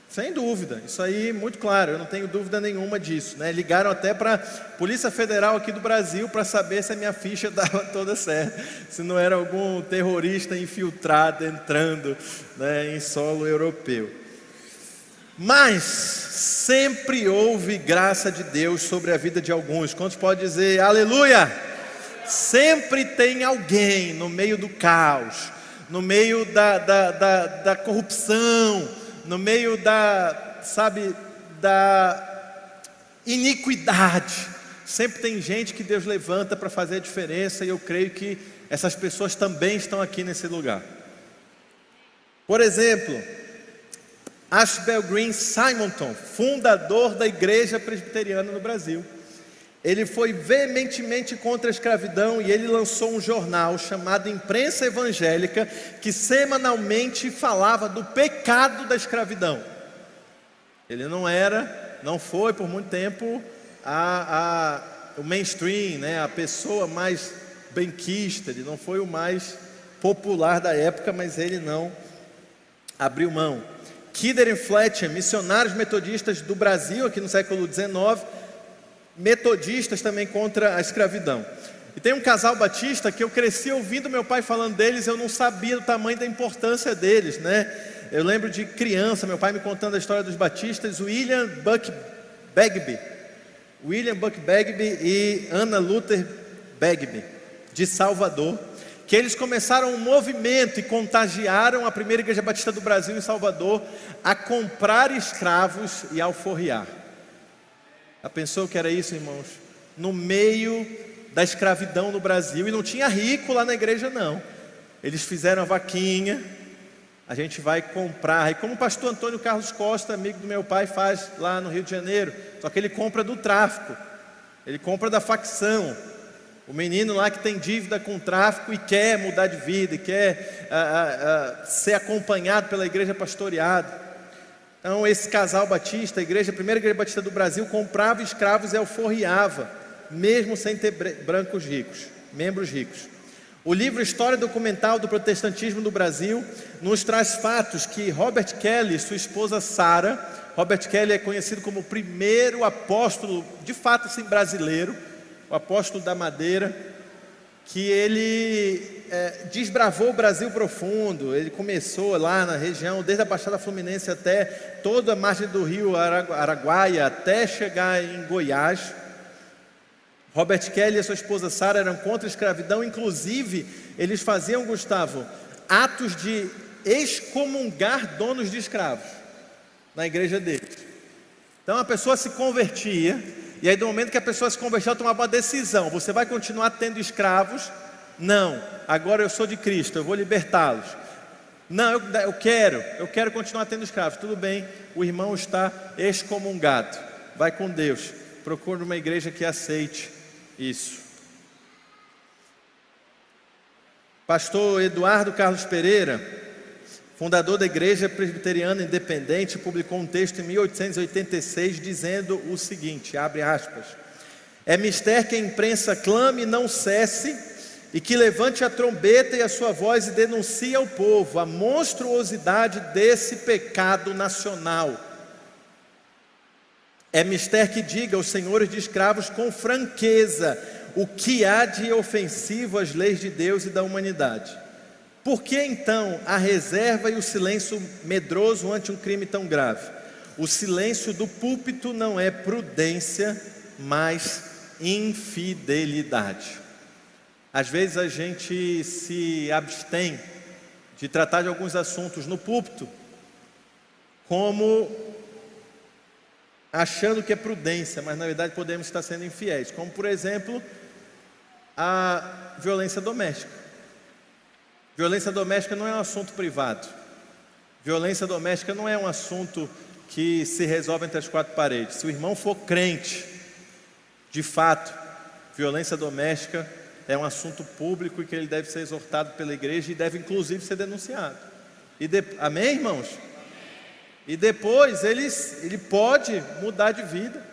Sem dúvida, isso aí muito claro, eu não tenho dúvida nenhuma disso, né? Ligaram até para a Polícia Federal aqui do Brasil para saber se a minha ficha dava toda certa, se não era algum terrorista infiltrado entrando, né, em solo europeu. Mas sempre houve graça de Deus sobre a vida de alguns. Quantos podem dizer aleluia? Sempre tem alguém no meio do caos, no meio da corrupção, no meio da iniquidade, sempre tem gente que Deus levanta para fazer a diferença, e eu creio que essas pessoas também estão aqui nesse lugar. Por exemplo, Ashbel Green Simonton, fundador da Igreja Presbiteriana no Brasil. Ele foi veementemente contra a escravidão, e ele lançou um jornal chamado Imprensa Evangélica, que semanalmente falava do pecado da escravidão. Ele não foi por muito tempo o mainstream, né, a pessoa mais benquista, ele não foi o mais popular da época, mas ele não abriu mão. Kidder e Fletcher, missionários metodistas do Brasil, aqui no século XIX, metodistas também contra a escravidão. E tem um casal batista que eu cresci ouvindo meu pai falando deles, eu não sabia o tamanho da importância deles, né? Eu lembro de criança, meu pai me contando a história dos batistas, William Buck Bagby e Anna Luther Bagby, de Salvador, que eles começaram um movimento e contagiaram a primeira Igreja Batista do Brasil em Salvador a comprar escravos e alforriar. Já pensou que era isso, irmãos? No meio da escravidão no Brasil, e não tinha rico lá na igreja não. Eles fizeram a vaquinha, a gente vai comprar, e como o pastor Antônio Carlos Costa, amigo do meu pai, faz lá no Rio de Janeiro, só que ele compra do tráfico, ele compra da facção. O menino lá que tem dívida com o tráfico e quer mudar de vida, e quer ser acompanhado pela igreja pastoreada. Então esse casal batista, a primeira igreja batista do Brasil, comprava escravos e alforriava, mesmo sem ter membros ricos. O livro História Documental do Protestantismo do Brasil nos traz fatos que Robert Kelly e sua esposa Sarah, Robert Kelly é conhecido como o primeiro apóstolo, de fato assim, brasileiro, o apóstolo da madeira, que ele desbravou o Brasil profundo. Ele começou lá na região, desde a Baixada Fluminense até toda a margem do rio Araguaia, até chegar em Goiás. Robert Kelly e sua esposa Sarah eram contra a escravidão, inclusive eles faziam, Gustavo, atos de excomungar donos de escravos na igreja deles. Então a pessoa se convertia, e aí do momento que a pessoa se convertia, ela tomava uma decisão: você vai continuar tendo escravos? Não, agora eu sou de Cristo, eu vou libertá-los. Não, eu quero continuar tendo escravos. Tudo bem, o irmão está excomungado, vai com Deus, procure uma igreja que aceite isso. Pastor Eduardo Carlos Pereira, fundador da Igreja Presbiteriana Independente, publicou um texto em 1886 dizendo o seguinte, abre aspas: é mister que a imprensa clame e não cesse, e que levante a trombeta e a sua voz e denuncie ao povo a monstruosidade desse pecado nacional. É mister que diga aos senhores de escravos com franqueza o que há de ofensivo às leis de Deus e da humanidade. Por que então a reserva e o silêncio medroso ante um crime tão grave? O silêncio do púlpito não é prudência, mas infidelidade. Às vezes a gente se abstém de tratar de alguns assuntos no púlpito como achando que é prudência, mas na verdade podemos estar sendo infiéis, como por exemplo a violência doméstica. Violência doméstica não é um assunto privado. Violência doméstica não é um assunto que se resolve entre as quatro paredes. Se o irmão for crente, de fato, violência doméstica é um assunto público e que ele deve ser exortado pela igreja e deve inclusive ser denunciado. Amém, irmãos? E depois ele pode mudar de vida.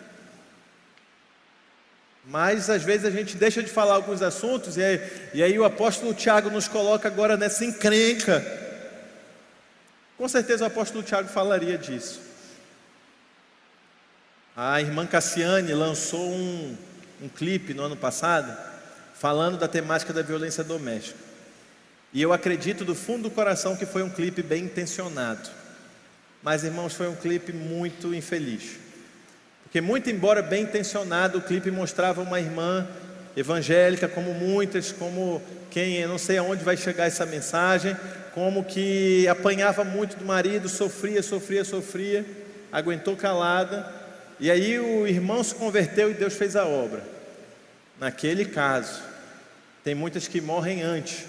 Mas às vezes a gente deixa de falar alguns assuntos e aí o apóstolo Tiago nos coloca agora nessa encrenca. Com certeza o apóstolo Tiago falaria disso. A irmã Cassiane lançou um clipe no ano passado falando da temática da violência doméstica. E eu acredito do fundo do coração que foi um clipe bem intencionado. Mas, irmãos, foi um clipe muito infeliz. Porque muito embora bem intencionado, o clipe mostrava uma irmã evangélica, como muitas, como quem, eu não sei aonde vai chegar essa mensagem, como que apanhava muito do marido, sofria, aguentou calada, e aí o irmão se converteu e Deus fez a obra. Naquele caso, tem muitas que morrem antes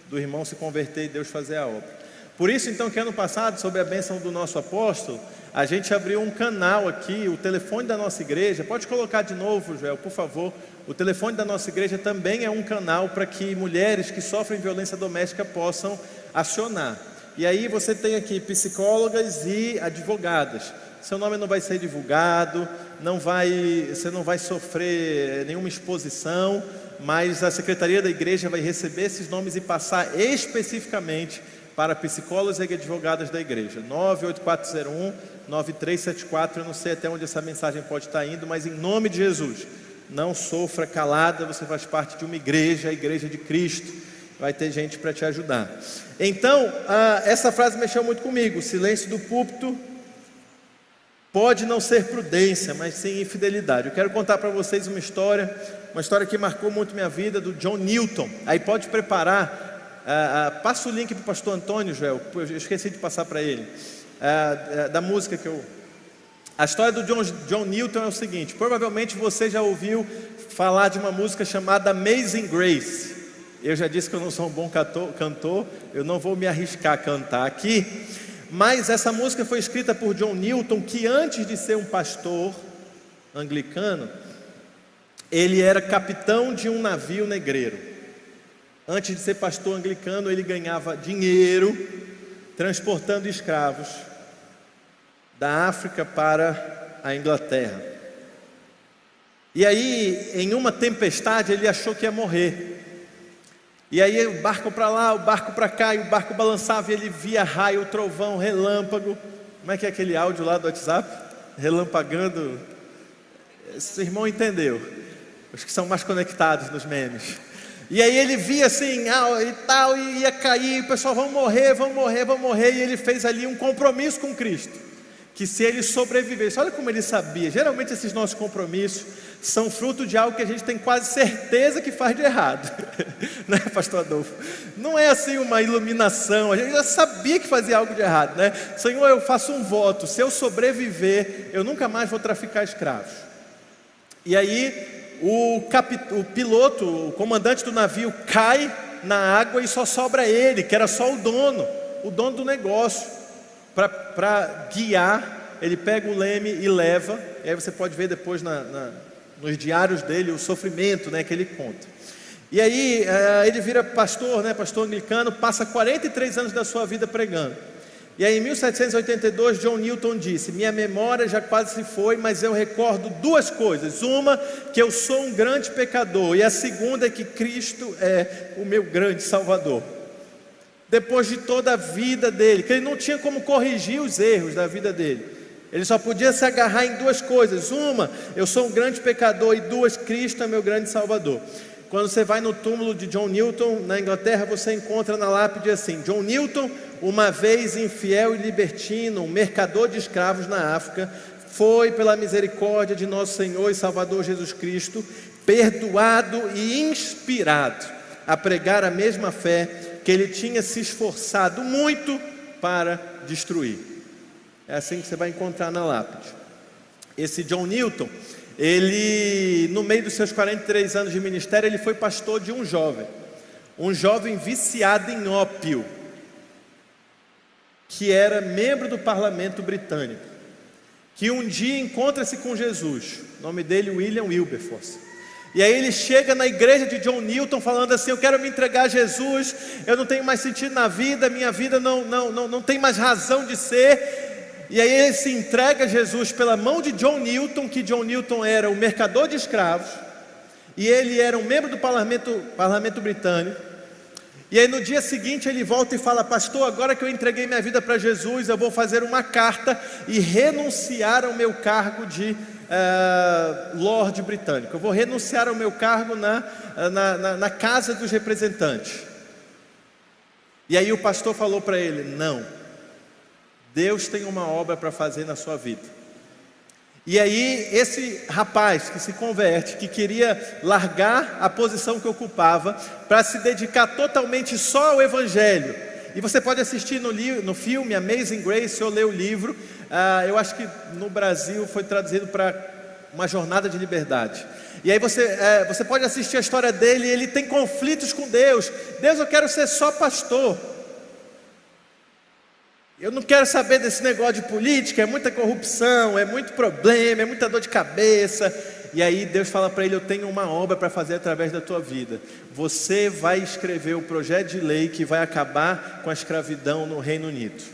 do irmão se converter e Deus fazer a obra. Por isso então que ano passado, sob a bênção do nosso apóstolo, a gente abriu um canal aqui, o telefone da nossa igreja, pode colocar de novo, Joel, por favor. O telefone da nossa igreja também é um canal para que mulheres que sofrem violência doméstica possam acionar. E aí você tem aqui psicólogas e advogadas. Seu nome não vai ser divulgado, você não vai sofrer nenhuma exposição, mas a secretaria da igreja vai receber esses nomes e passar especificamente para psicólogos e advogadas da igreja. 98401-9374, eu não sei até onde essa mensagem pode estar indo, mas em nome de Jesus, não sofra calada, você faz parte de uma igreja, a igreja de Cristo, vai ter gente para te ajudar. Então, essa frase mexeu muito comigo: o silêncio do púlpito pode não ser prudência, mas sim infidelidade. Eu quero contar para vocês uma história que marcou muito minha vida, do John Newton. Aí pode preparar, passa o link para o pastor Antônio, Joel, eu esqueci de passar para ele, da música que eu... A história do John Newton é o seguinte: provavelmente você já ouviu falar de uma música chamada Amazing Grace. Eu já disse que eu não sou um bom cantor, eu não vou me arriscar a cantar aqui, mas essa música foi escrita por John Newton, que antes de ser um pastor anglicano, ele era capitão de um navio negreiro. Antes de ser pastor anglicano, ele ganhava dinheiro transportando escravos da África para a Inglaterra. E aí, em uma tempestade, ele achou que ia morrer. E aí o barco para lá, o barco para cá, e o barco balançava, e ele via raio, trovão, relâmpago. Como é que é aquele áudio lá do WhatsApp? Relampagando. Esse irmão entendeu. Os que são mais conectados nos memes. E aí ele via assim, e tal, e ia cair, o pessoal, vão morrer, e ele fez ali um compromisso com Cristo, que se ele sobrevivesse, olha como ele sabia. Geralmente esses nossos compromissos são fruto de algo que a gente tem quase certeza que faz de errado, né, pastor Adolfo? Não é assim uma iluminação, a gente já sabia que fazia algo de errado, né? Senhor, eu faço um voto, se eu sobreviver, eu nunca mais vou traficar escravos. E aí o piloto, o comandante do navio, cai na água e só sobra ele, que era só o dono do negócio, para guiar. Ele pega o leme e leva. E aí você pode ver depois nos diários dele o sofrimento, né, que ele conta. E aí ele vira pastor, né, pastor anglicano, passa 43 anos da sua vida pregando. E aí em 1782 John Newton disse: minha memória já quase se foi, mas eu recordo duas coisas. Uma, que eu sou um grande pecador, e a segunda é que Cristo é o meu grande Salvador. Depois de toda a vida dele, que ele não tinha como corrigir os erros da vida dele, ele só podia se agarrar em duas coisas: uma, eu sou um grande pecador, e duas, Cristo é meu grande Salvador. Quando você vai no túmulo de John Newton, na Inglaterra, você encontra na lápide assim: John Newton, uma vez infiel e libertino, um mercador de escravos na África, foi, pela misericórdia de nosso Senhor e Salvador Jesus Cristo, perdoado e inspirado a pregar a mesma fé que ele tinha se esforçado muito para destruir. É assim que você vai encontrar na lápide. Esse John Newton, ele, no meio dos seus 43 anos de ministério, ele foi pastor de um jovem viciado em ópio, que era membro do parlamento britânico, que um dia encontra-se com Jesus. O nome dele, William Wilberforce. E aí ele chega na igreja de John Newton falando assim: eu quero me entregar a Jesus, eu não tenho mais sentido na vida, minha vida não tem mais razão de ser. E aí ele se entrega a Jesus pela mão de John Newton, que John Newton era o mercador de escravos, e ele era um membro do parlamento britânico. E aí no dia seguinte ele volta e fala: pastor, agora que eu entreguei minha vida para Jesus, eu vou fazer uma carta e renunciar ao meu cargo de Lorde britânico. Eu vou renunciar ao meu cargo na Casa dos Representantes. E aí o pastor falou para ele: não, Deus tem uma obra para fazer na sua vida. E aí esse rapaz que se converte, que queria largar a posição que ocupava para se dedicar totalmente só ao Evangelho. E você pode assistir no filme Amazing Grace ou ler o livro. Eu acho que no Brasil foi traduzido para Uma Jornada de Liberdade. E aí você pode assistir a história dele. Ele tem conflitos com Deus. Deus, eu quero ser só pastor. Eu não quero saber desse negócio de política, é muita corrupção, é muito problema, é muita dor de cabeça. E aí Deus fala para ele: eu tenho uma obra para fazer através da tua vida. Você vai escrever o projeto de lei que vai acabar com a escravidão no Reino Unido.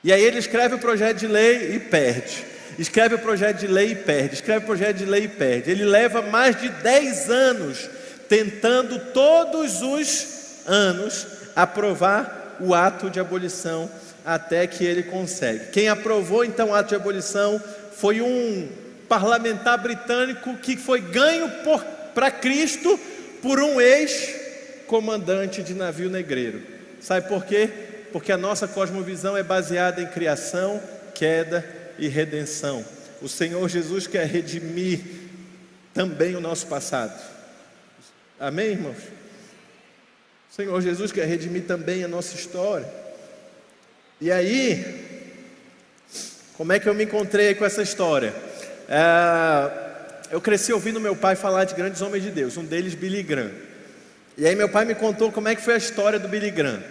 E aí ele escreve o projeto de lei e perde. Escreve o projeto de lei e perde. Escreve o projeto de lei e perde. Ele leva mais de 10 anos tentando todos os anos aprovar o ato de abolição, até que ele consegue. Quem aprovou então o ato de abolição foi um parlamentar britânico que foi ganho para Cristo por um ex-comandante de navio negreiro. Sabe por quê? Porque a nossa cosmovisão é baseada em criação, queda e redenção. O Senhor Jesus quer redimir também o nosso passado. Amém, irmãos? O Senhor Jesus quer redimir também a nossa história. E aí, como é que eu me encontrei com essa história? Eu cresci ouvindo meu pai falar de grandes homens de Deus, um deles Billy Graham. E aí meu pai me contou como é que foi a história do Billy Graham.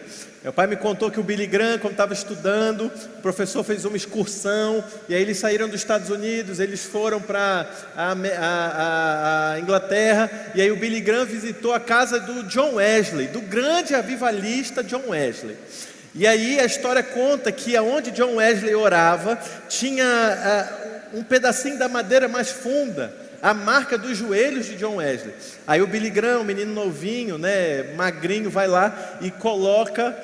Meu pai me contou que o Billy Graham, quando estava estudando, o professor fez uma excursão, e aí eles saíram dos Estados Unidos, eles foram para a Inglaterra, e aí o Billy Graham visitou a casa do John Wesley, do grande avivalista John Wesley. E aí a história conta que aonde John Wesley orava, tinha um pedacinho da madeira mais funda, a marca dos joelhos de John Wesley. Aí o Billy Graham, um menino novinho, né, magrinho, vai lá e coloca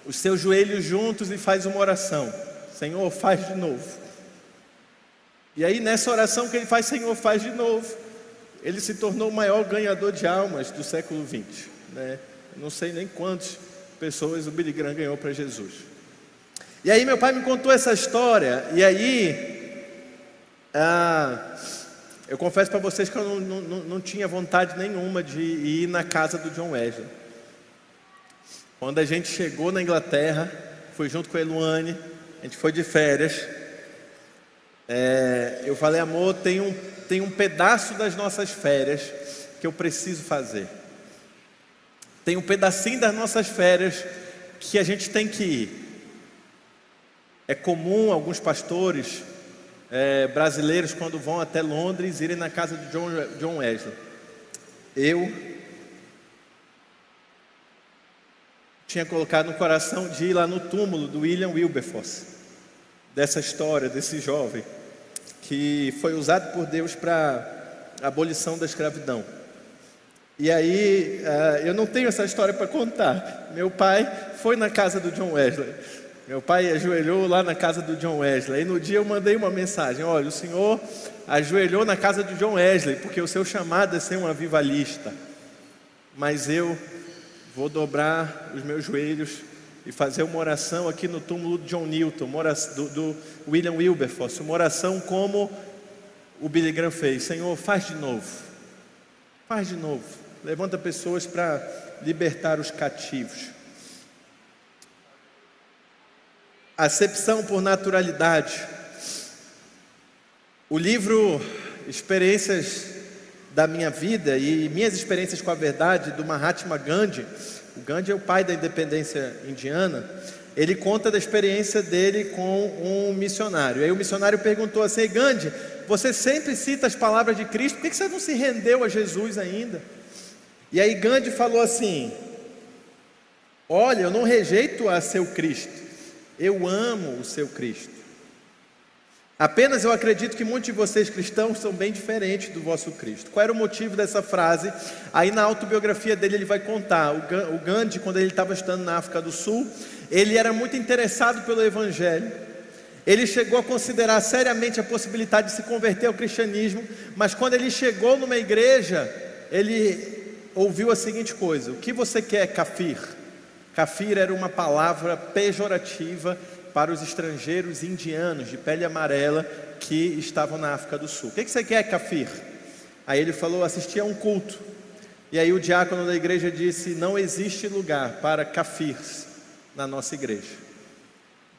os seus joelhos juntos e faz uma oração: Senhor, faz de novo. E aí nessa oração que ele faz, Senhor, faz de novo, ele se tornou o maior ganhador de almas do século XX, né? Não sei nem quantas pessoas o Billy Graham ganhou para Jesus. E aí meu pai me contou essa história, e aí eu confesso para vocês que eu não tinha vontade nenhuma de ir na casa do John Wesley. Quando a gente chegou na Inglaterra, fui junto com a Eluane, a gente foi de férias, eu falei: amor, tem um pedaço das nossas férias que eu preciso fazer. Tem um pedacinho das nossas férias que a gente tem que ir. É comum alguns pastores brasileiros, quando vão até Londres, irem na casa de John Wesley. Eu tinha colocado no coração de ir lá no túmulo do William Wilberforce, dessa história, desse jovem que foi usado por Deus para a abolição da escravidão. E aí, eu não tenho essa história para contar. Meu pai foi na casa do John Wesley. Meu pai ajoelhou lá na casa do John Wesley. E no dia eu mandei uma mensagem: olha, o senhor ajoelhou na casa de John Wesley, porque o seu chamado é ser um avivalista. Mas eu vou dobrar os meus joelhos e fazer uma oração aqui no túmulo de John Newton, do William Wilberforce. Uma oração como o Billy Graham fez: Senhor, faz de novo. Faz de novo. Levanta pessoas para libertar os cativos. Acepção por naturalidade. O livro Experiências da Minha Vida e Minhas Experiências com a Verdade, do Mahatma Gandhi. O Gandhi é o pai da independência indiana. Ele conta da experiência dele com um missionário. Aí o missionário perguntou assim: Gandhi, você sempre cita as palavras de Cristo, por que você não se rendeu a Jesus ainda? E aí Gandhi falou assim: olha, eu não rejeito a seu Cristo, eu amo o seu Cristo. Apenas eu acredito que muitos de vocês cristãos são bem diferentes do vosso Cristo. Qual era o motivo dessa frase? Aí na autobiografia dele ele vai contar. O Gandhi, quando ele estava estudando na África do Sul, ele era muito interessado pelo Evangelho. Ele chegou a considerar seriamente a possibilidade de se converter ao cristianismo, mas quando ele chegou numa igreja, ele ouviu a seguinte coisa: o que você quer, kafir? Kafir era uma palavra pejorativa para os estrangeiros indianos de pele amarela que estavam na África do Sul. O que você quer, kafir? Aí ele falou: assistir a um culto. E aí o diácono da igreja disse: não existe lugar para kafirs na nossa igreja.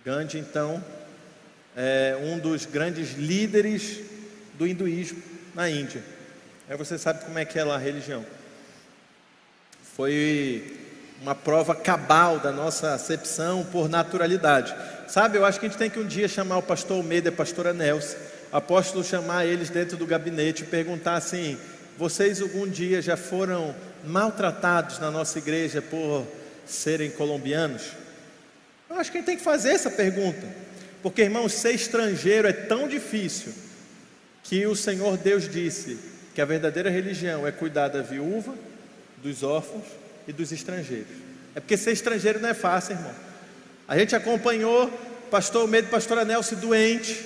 Gandhi então é um dos grandes líderes do hinduísmo na Índia. Aí você sabe como é que é lá a religião. Foi uma prova cabal da nossa acepção por naturalidade. Sabe, eu acho que a gente tem que um dia chamar o pastor Almeida e a pastora Nelson, apóstolo, chamar eles dentro do gabinete e perguntar assim: vocês algum dia já foram maltratados na nossa igreja por serem colombianos? Eu acho que a gente tem que fazer essa pergunta, porque, irmãos, ser estrangeiro é tão difícil que o Senhor Deus disse que a verdadeira religião é cuidar da viúva, dos órfãos e dos estrangeiros. É porque ser estrangeiro não é fácil, irmão. A gente acompanhou pastor Almeida e pastora Nelson doente.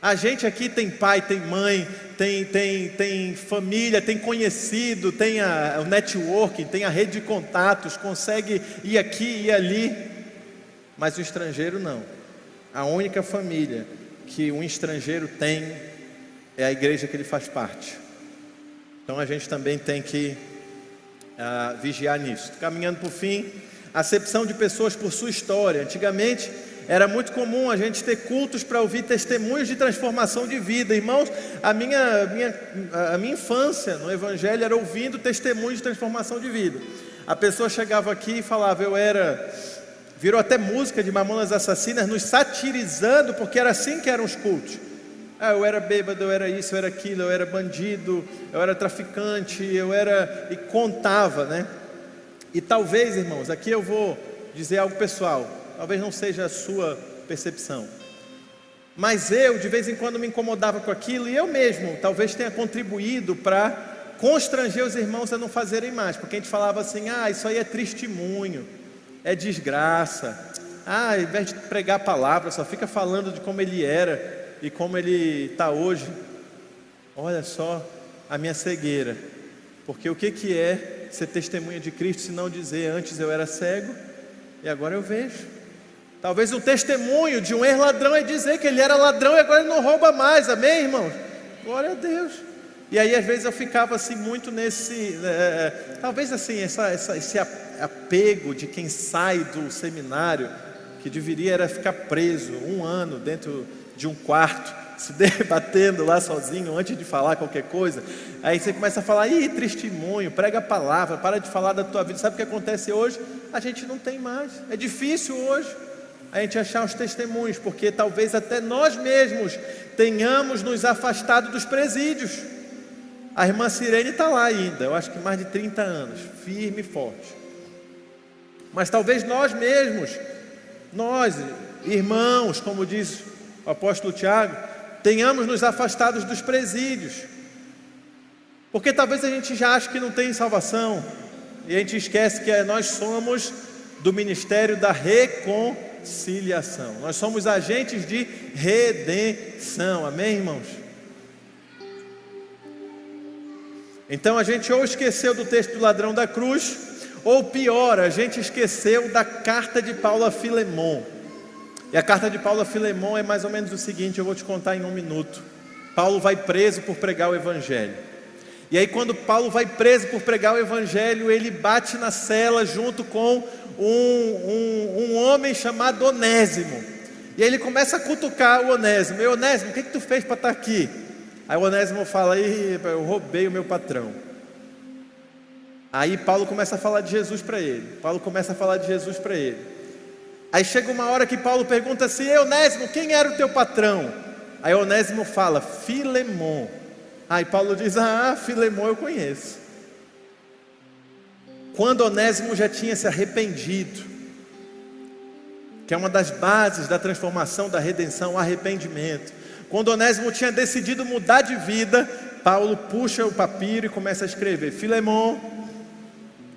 A gente aqui tem pai, tem mãe, tem família, tem conhecido, tem o networking, tem a rede de contatos, consegue ir aqui e ali. Mas o estrangeiro não. A única família que um estrangeiro tem é a igreja que ele faz parte. Então a gente também tem que vigiar nisso. Caminhando para o fim, acepção de pessoas por sua história. Antigamente era muito comum a gente ter cultos para ouvir testemunhos de transformação de vida. Irmãos, a minha infância no Evangelho era ouvindo testemunhos de transformação de vida. A pessoa chegava aqui e falava, virou até música de Mamonas Assassinas, nos satirizando, porque era assim que eram os cultos. Eu era bêbado, eu era isso, eu era aquilo, eu era bandido, eu era traficante, e contava, né? E talvez, irmãos, aqui eu vou dizer algo pessoal, talvez não seja a sua percepção, mas eu de vez em quando me incomodava com aquilo, e eu mesmo talvez tenha contribuído para constranger os irmãos a não fazerem mais, porque a gente falava assim, isso aí é testemunho, é desgraça, ao invés de pregar a palavra, só fica falando de como ele era e como ele está hoje. Olha só a minha cegueira, porque o que é ser testemunha de Cristo se não dizer, antes eu era cego e agora eu vejo? Talvez um testemunho de um ex-ladrão é dizer que ele era ladrão e agora ele não rouba mais, amém, irmãos? Glória a Deus. E aí às vezes eu ficava assim muito nesse, talvez assim, esse apego de quem sai do seminário, que deveria era ficar preso 1 ano dentro de um quarto, se debatendo lá sozinho antes de falar qualquer coisa. Aí você começa a falar, testemunho, prega a palavra, para de falar da tua vida. Sabe o que acontece hoje? A gente não tem mais, é difícil hoje a gente achar os testemunhos, porque talvez até nós mesmos tenhamos nos afastado dos presídios. A irmã Sirene está lá ainda, eu acho que mais de 30 anos, firme e forte. Mas talvez nós mesmos, nós, irmãos, como diz o apóstolo Tiago, tenhamos nos afastados dos presídios, porque talvez a gente já ache que não tem salvação, e a gente esquece que nós somos do ministério da reconciliação, nós somos agentes de redenção, amém, irmãos? Então a gente ou esqueceu do texto do ladrão da cruz, ou pior, a gente esqueceu da carta de Paulo a Filemon. E a carta de Paulo a Filemon é mais ou menos o seguinte, eu vou te contar em 1 minuto. Paulo vai preso por pregar o Evangelho. E aí quando Paulo vai preso por pregar o Evangelho, ele bate na cela junto com um homem chamado Onésimo. E aí ele começa a cutucar o Onésimo. Onésimo, o que tu fez para estar aqui? Aí o Onésimo fala, eu roubei o meu patrão. Aí Paulo começa a falar de Jesus para ele. Aí chega uma hora que Paulo pergunta assim, Onésimo, quem era o teu patrão? Aí Onésimo fala, Filemon. Aí Paulo diz, Filemon eu conheço. Quando Onésimo já tinha se arrependido, que é uma das bases da transformação, da redenção, o arrependimento. Quando Onésimo tinha decidido mudar de vida, Paulo puxa o papiro e começa a escrever, Filemon,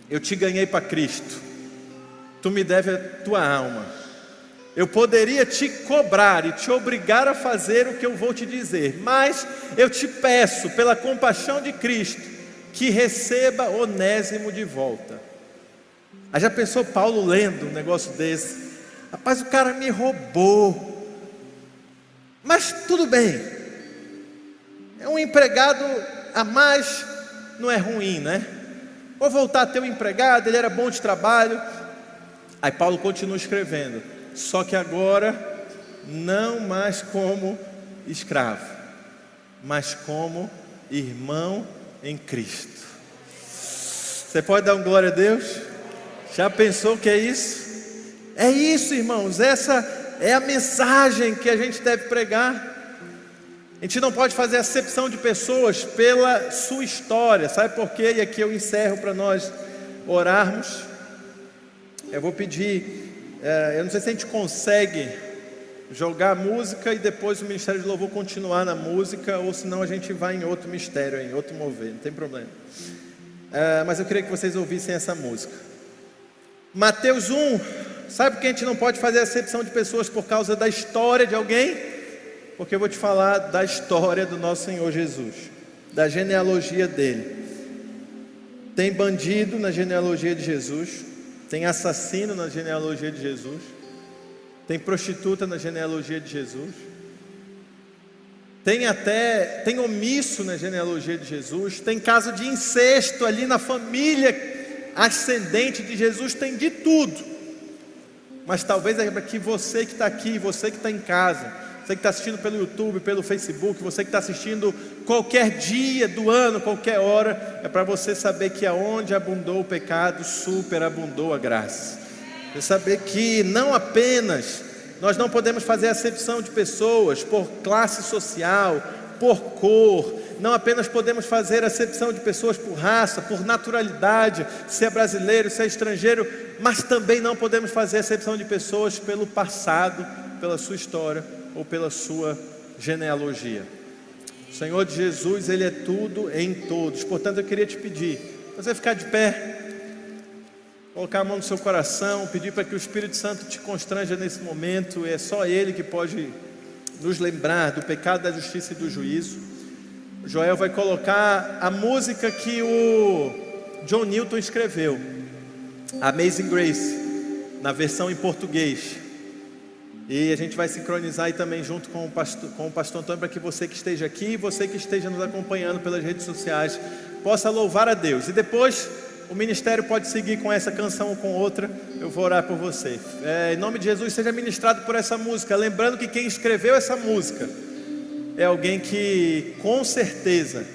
eu te ganhei para Cristo. Tu me deve a tua alma. Eu poderia te cobrar e te obrigar a fazer o que eu vou te dizer, mas eu te peço, pela compaixão de Cristo, que receba Onésimo de volta. Aí já pensou Paulo lendo um negócio desse? Rapaz, o cara me roubou. Mas tudo bem. É um empregado a mais, não é ruim, né? Vou voltar a ter um empregado, ele era bom de trabalho. Aí Paulo continua escrevendo, só que agora não mais como escravo, mas como irmão em Cristo. Você pode dar um glória a Deus? Já pensou o que é isso? É isso, irmãos, essa é a mensagem que a gente deve pregar. A gente não pode fazer acepção de pessoas pela sua história, sabe por quê? E aqui eu encerro para nós orarmos. Eu vou pedir, eu não sei se a gente consegue jogar a música e depois o Ministério de Louvor continuar na música, ou senão a gente vai em outro mistério, em outro mover, não tem problema. Mas eu queria que vocês ouvissem essa música. Mateus 1, sabe por que a gente não pode fazer acepção de pessoas por causa da história de alguém? Porque eu vou te falar da história do nosso Senhor Jesus, da genealogia dele. Tem bandido na genealogia de Jesus, tem assassino na genealogia de Jesus, tem prostituta na genealogia de Jesus, tem omisso na genealogia de Jesus, tem caso de incesto ali na família ascendente de Jesus, tem de tudo. Mas talvez é para que você que está aqui, você que está em casa, você que está assistindo pelo YouTube, pelo Facebook, você que está assistindo qualquer dia do ano, qualquer hora, é para você saber que aonde abundou o pecado, superabundou a graça. Você saber que não apenas nós não podemos fazer acepção de pessoas por classe social, por cor, não apenas podemos fazer acepção de pessoas por raça, por naturalidade, se é brasileiro, se é estrangeiro, mas também não podemos fazer acepção de pessoas pelo passado, pela sua história ou pela sua genealogia. O Senhor de Jesus, Ele é tudo em todos. Portanto, eu queria te pedir, você ficar de pé, colocar a mão no seu coração, pedir para que o Espírito Santo te constranja nesse momento. É só Ele que pode nos lembrar do pecado, da justiça e do juízo. O Joel vai colocar a música que o John Newton escreveu, Amazing Grace, na versão em português. E a gente vai sincronizar aí também junto com o pastor Antônio, para que você que esteja aqui e você que esteja nos acompanhando pelas redes sociais possa louvar a Deus. E depois o ministério pode seguir com essa canção ou com outra. Eu vou orar por você. Em nome de Jesus, seja ministrado por essa música. Lembrando que quem escreveu essa música é alguém que com certeza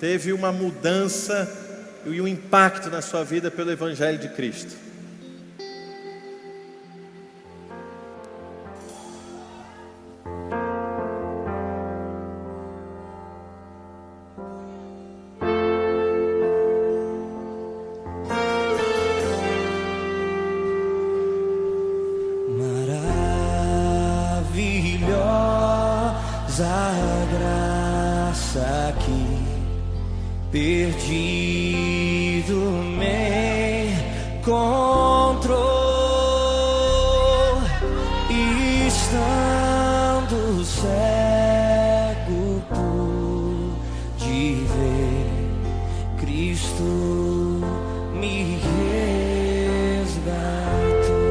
teve uma mudança e um impacto na sua vida pelo Evangelho de Cristo. Graça que perdido me encontrou, estando cego pude ver Cristo me resgatou.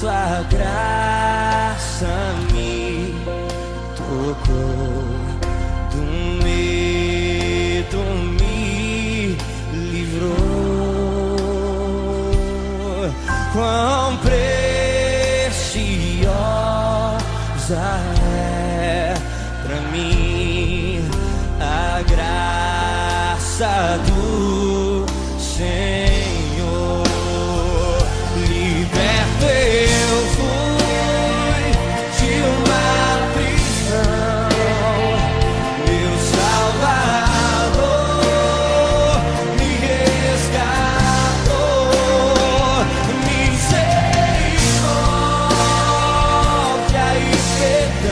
Tua graça me tocou, do medo me livrou. Quão preciosa é pra mim a graça do Senhor. Eu fui de uma prisão, meu Salvador me resgatou, misericórdia e perdão.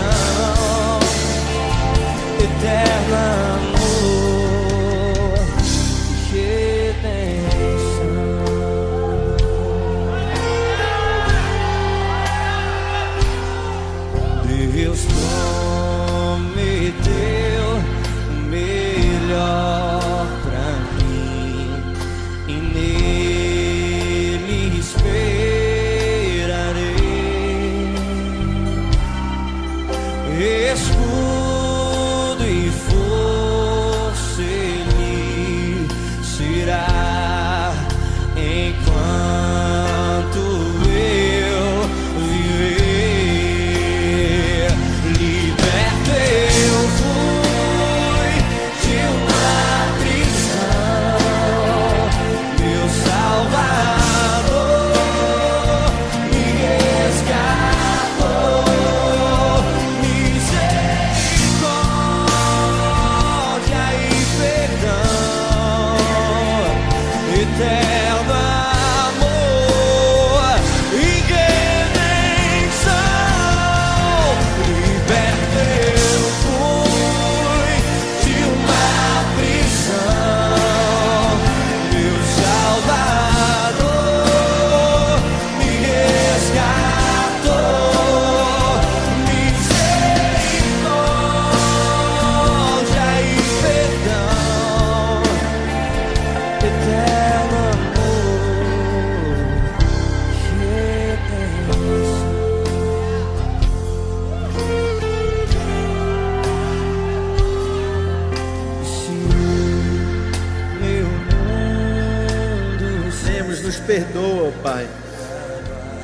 perdoa, Pai.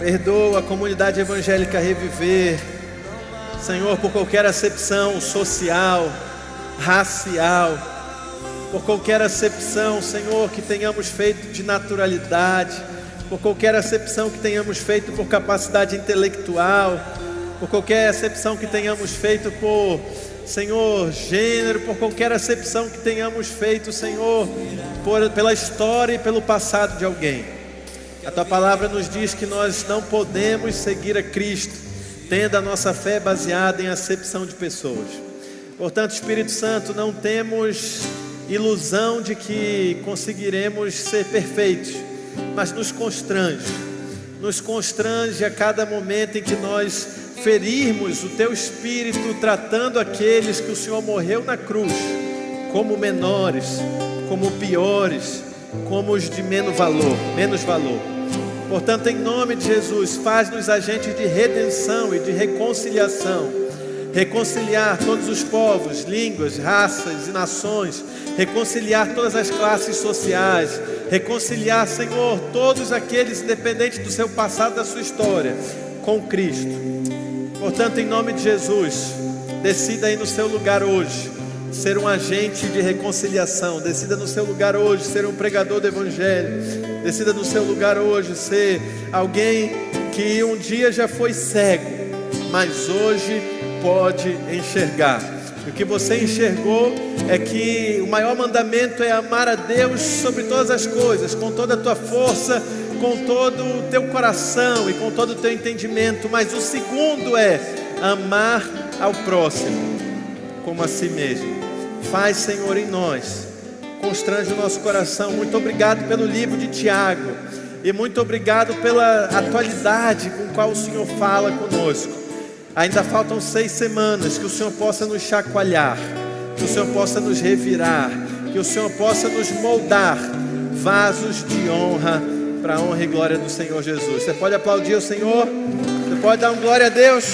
Perdoa a comunidade evangélica Reviver, Senhor, por qualquer acepção social, racial, por qualquer acepção, Senhor, que tenhamos feito de naturalidade, por qualquer acepção que tenhamos feito por capacidade intelectual, por qualquer acepção que tenhamos feito por, Senhor, gênero, por qualquer acepção que tenhamos feito, Senhor, pela história e pelo passado de alguém. A Tua palavra nos diz que nós não podemos seguir a Cristo tendo a nossa fé baseada em acepção de pessoas. Portanto, Espírito Santo, não temos ilusão de que conseguiremos ser perfeitos, mas nos constrange a cada momento em que nós ferirmos o Teu Espírito, tratando aqueles que o Senhor morreu na cruz como menores, como piores, como os de menos valor. Portanto, em nome de Jesus, faz-nos agentes de redenção e de reconciliação. Reconciliar todos os povos, línguas, raças e nações. Reconciliar todas as classes sociais. Reconciliar, Senhor, todos aqueles, independente do seu passado, da sua história, com Cristo. Portanto, em nome de Jesus, decida aí no seu lugar hoje ser um agente de reconciliação. Decida no seu lugar hoje ser um pregador do Evangelho. Decida no seu lugar hoje ser alguém que um dia já foi cego, mas hoje pode enxergar. E o que você enxergou é que o maior mandamento é amar a Deus sobre todas as coisas, com toda a tua força, com todo o teu coração e com todo o teu entendimento. Mas o segundo é amar ao próximo como a si mesmo. Faz, Senhor, em nós, constrange o nosso coração. Muito obrigado pelo livro de Tiago e muito obrigado pela atualidade com qual o Senhor fala conosco. Ainda faltam 6 semanas, que o Senhor possa nos chacoalhar, que o Senhor possa nos revirar, que o Senhor possa nos moldar vasos de honra, para a honra e glória do Senhor Jesus. Você pode aplaudir o Senhor? Você pode dar um glória a Deus?